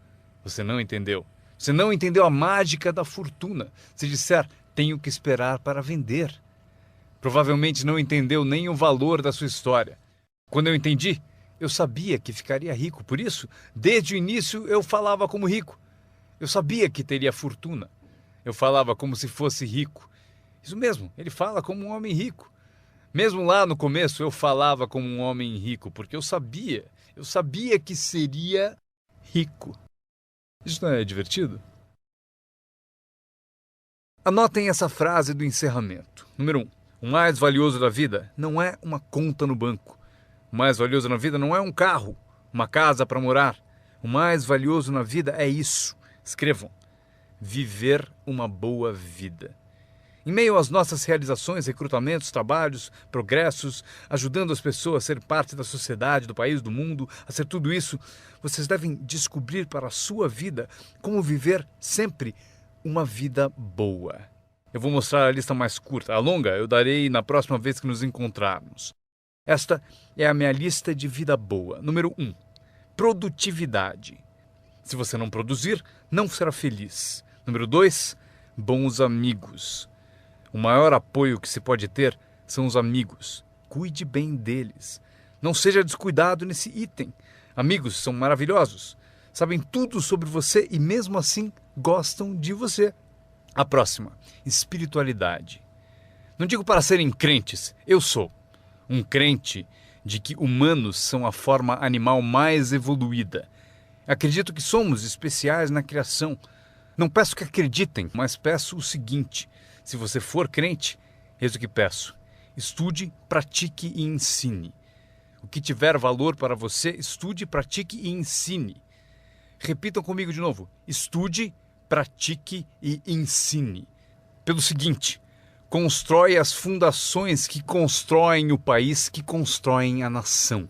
Você não entendeu. Você não entendeu a mágica da fortuna. Se disser: tenho que esperar para vender. Provavelmente não entendeu nem o valor da sua história. Quando eu entendi, eu sabia que ficaria rico. Por isso, desde o início, eu falava como rico. Eu sabia que teria fortuna. Eu falava como se fosse rico. Isso mesmo, ele fala como um homem rico. Mesmo lá no começo, eu falava como um homem rico, porque eu sabia que seria rico. Isso não é divertido? Anotem essa frase do encerramento. Número 1. O mais valioso da vida não é uma conta no banco. O mais valioso na vida não é um carro, uma casa para morar. O mais valioso na vida é isso. Escrevam. Viver uma boa vida. Em meio às nossas realizações, recrutamentos, trabalhos, progressos, ajudando as pessoas a ser parte da sociedade, do país, do mundo, a ser tudo isso, vocês devem descobrir para a sua vida como viver sempre uma vida boa. Eu vou mostrar a lista mais curta. A longa eu darei na próxima vez que nos encontrarmos. Esta é a minha lista de vida boa. Número 1. Produtividade. Se você não produzir, não será feliz. Número 2. Bons amigos. O maior apoio que se pode ter são os amigos. Cuide bem deles. Não seja descuidado nesse item. Amigos são maravilhosos. Sabem tudo sobre você e mesmo assim gostam de você. A próxima, espiritualidade. Não digo para serem crentes, eu sou um crente de que humanos são a forma animal mais evoluída. Acredito que somos especiais na criação. Não peço que acreditem, mas peço o seguinte: se você for crente, eis o que peço. Estude, pratique e ensine. O que tiver valor para você, estude, pratique e ensine. Repitam comigo de novo. Estude, pratique e ensine. Pelo seguinte, constrói as fundações que constroem o país, que constroem a nação.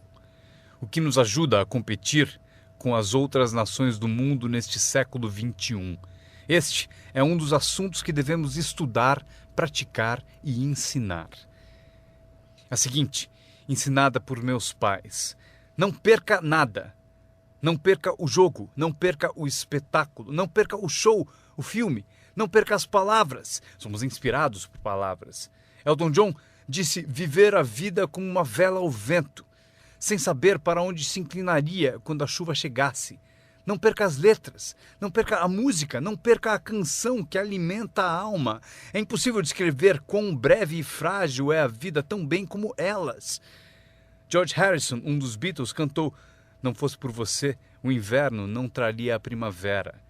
O que nos ajuda a competir com as outras nações do mundo neste século XXI. Este é um dos assuntos que devemos estudar, praticar e ensinar. A seguinte, ensinada por meus pais. Não perca nada. Não perca o jogo, não perca o espetáculo, não perca o show, o filme, não perca as palavras. Somos inspirados por palavras. Elton John disse viver a vida como uma vela ao vento, sem saber para onde se inclinaria quando a chuva chegasse. Não perca as letras, não perca a música, não perca a canção que alimenta a alma. É impossível descrever quão breve e frágil é a vida tão bem como elas. George Harrison, um dos Beatles, cantou: não fosse por você, o inverno não traria a primavera.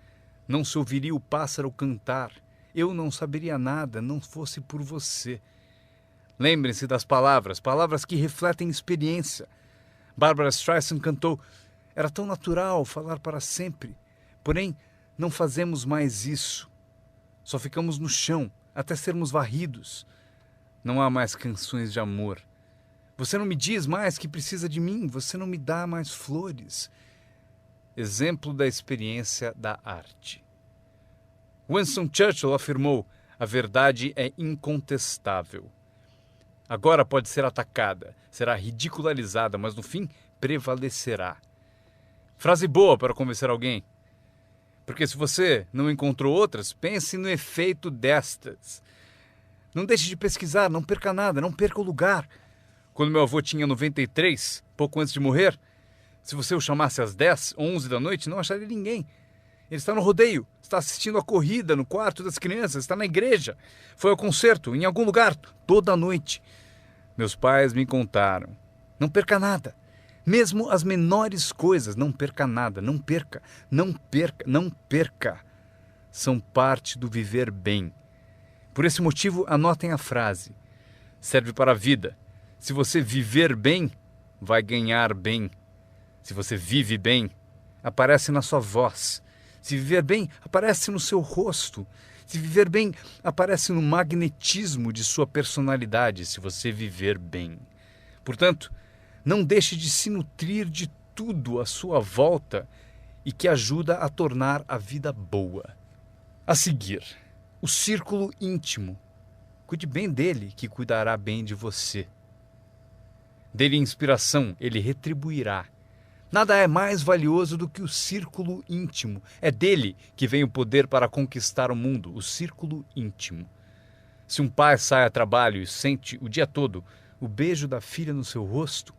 Não se ouviria o pássaro cantar. Eu não saberia nada, não fosse por você. Lembrem-se das palavras, palavras que refletem experiência. Barbra Streisand cantou: era tão natural falar para sempre. Porém, não fazemos mais isso. Só ficamos no chão, até sermos varridos. Não há mais canções de amor. Você não me diz mais que precisa de mim, você não me dá mais flores. Exemplo da experiência da arte. Winston Churchill afirmou: a verdade é incontestável. Agora pode ser atacada, será ridicularizada, mas no fim prevalecerá. Frase boa para convencer alguém. Porque se você não encontrou outras, pense no efeito destas. Não deixe de pesquisar, não perca nada, não perca o lugar. Quando meu avô tinha 93, pouco antes de morrer, se você o chamasse às 10, 11 da noite, não acharia ninguém. Ele está no rodeio, está assistindo a corrida no quarto das crianças, está na igreja, foi ao concerto, em algum lugar, toda a noite. Meus pais me contaram: não perca nada. Mesmo as menores coisas, não perca nada, não perca, não perca, não perca. São parte do viver bem. Por esse motivo, anotem a frase. Serve para a vida. Se você viver bem, vai ganhar bem. Se você vive bem, aparece na sua voz. Se viver bem, aparece no seu rosto. Se viver bem, aparece no magnetismo de sua personalidade, se você viver bem. Portanto, não deixe de se nutrir de tudo à sua volta e que ajuda a tornar a vida boa. A seguir, o círculo íntimo. Cuide bem dele, que cuidará bem de você. Dê-lhe inspiração, ele retribuirá. Nada é mais valioso do que o círculo íntimo. É dele que vem o poder para conquistar o mundo, o círculo íntimo. Se um pai sai a trabalho e sente o dia todo o beijo da filha no seu rosto,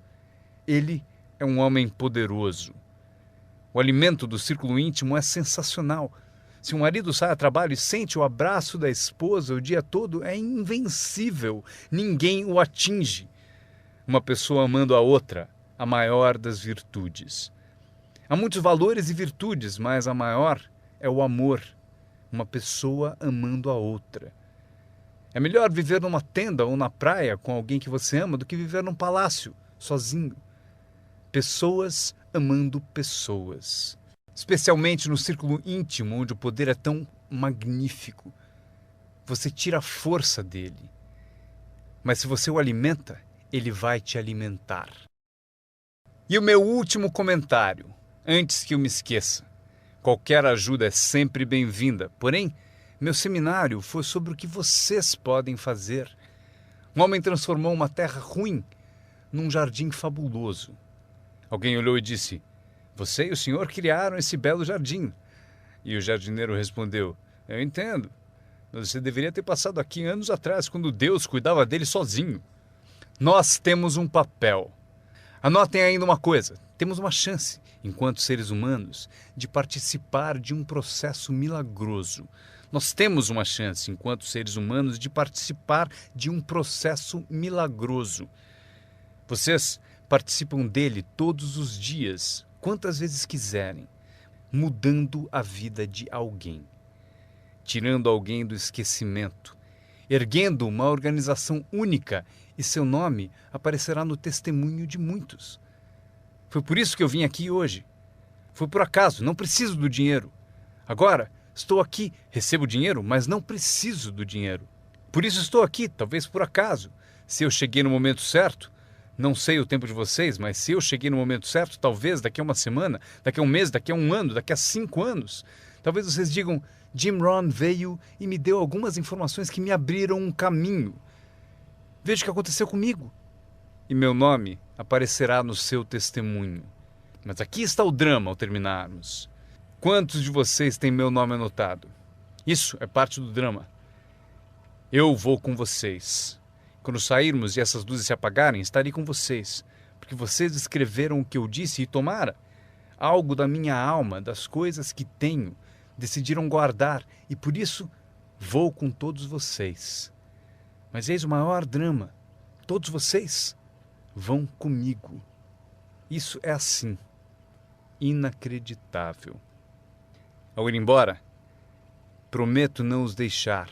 ele é um homem poderoso. O alimento do círculo íntimo é sensacional. Se um marido sai a trabalho e sente o abraço da esposa o dia todo, é invencível. Ninguém o atinge. Uma pessoa amando a outra, a maior das virtudes. Há muitos valores e virtudes, mas a maior é o amor. Uma pessoa amando a outra. É melhor viver numa tenda ou na praia com alguém que você ama do que viver num palácio, sozinho. Pessoas amando pessoas. Especialmente no círculo íntimo, onde o poder é tão magnífico. Você tira a força dele. Mas se você o alimenta, ele vai te alimentar. E o meu último comentário, antes que eu me esqueça. Qualquer ajuda é sempre bem-vinda, porém, meu seminário foi sobre o que vocês podem fazer. Um homem transformou uma terra ruim num jardim fabuloso. Alguém olhou e disse: "Você e o senhor criaram esse belo jardim." E o jardineiro respondeu: "Eu entendo. Mas você deveria ter passado aqui anos atrás, quando Deus cuidava dele sozinho." Nós temos um papel. Anotem ainda uma coisa: temos uma chance, enquanto seres humanos, de participar de um processo milagroso. Nós temos uma chance, enquanto seres humanos, de participar de um processo milagroso. Vocês participam dele todos os dias, quantas vezes quiserem, mudando a vida de alguém, tirando alguém do esquecimento, erguendo uma organização única, e seu nome aparecerá no testemunho de muitos. Foi por isso que eu vim aqui hoje. Foi por acaso, não preciso do dinheiro. Agora, estou aqui, recebo dinheiro, mas não preciso do dinheiro. Por isso estou aqui, talvez por acaso. Se eu cheguei no momento certo, não sei o tempo de vocês, mas se eu cheguei no momento certo, talvez daqui a uma semana, daqui a um mês, daqui a um ano, daqui a 5 anos, talvez vocês digam: Jim Rohn veio e me deu algumas informações que me abriram um caminho. Veja o que aconteceu comigo. E meu nome aparecerá no seu testemunho. Mas aqui está o drama ao terminarmos. Quantos de vocês têm meu nome anotado? Isso é parte do drama. Eu vou com vocês. Quando sairmos e essas luzes se apagarem, estarei com vocês. Porque vocês escreveram o que eu disse e tomara algo da minha alma, das coisas que tenho, decidiram guardar, e por isso vou com todos vocês. Mas eis o maior drama. Todos vocês vão comigo. Isso é assim. Inacreditável. Ao ir embora, prometo não os deixar.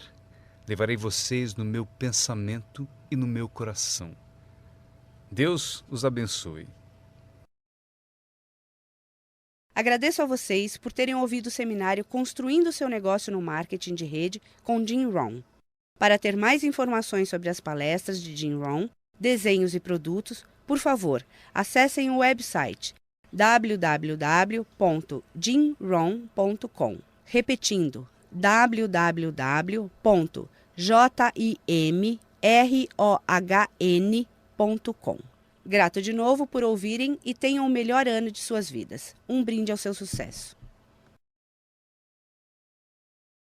Levarei vocês no meu pensamento e no meu coração. Deus os abençoe. Agradeço a vocês por terem ouvido o seminário Construindo seu Negócio no Marketing de Rede com Jim Rohn. Para ter mais informações sobre as palestras de Jim Rohn, desenhos e produtos, por favor, acessem o website www.jimrohn.com. Repetindo, www.jimrohn.com. Grato de novo por ouvirem e tenham o melhor ano de suas vidas. Um brinde ao seu sucesso.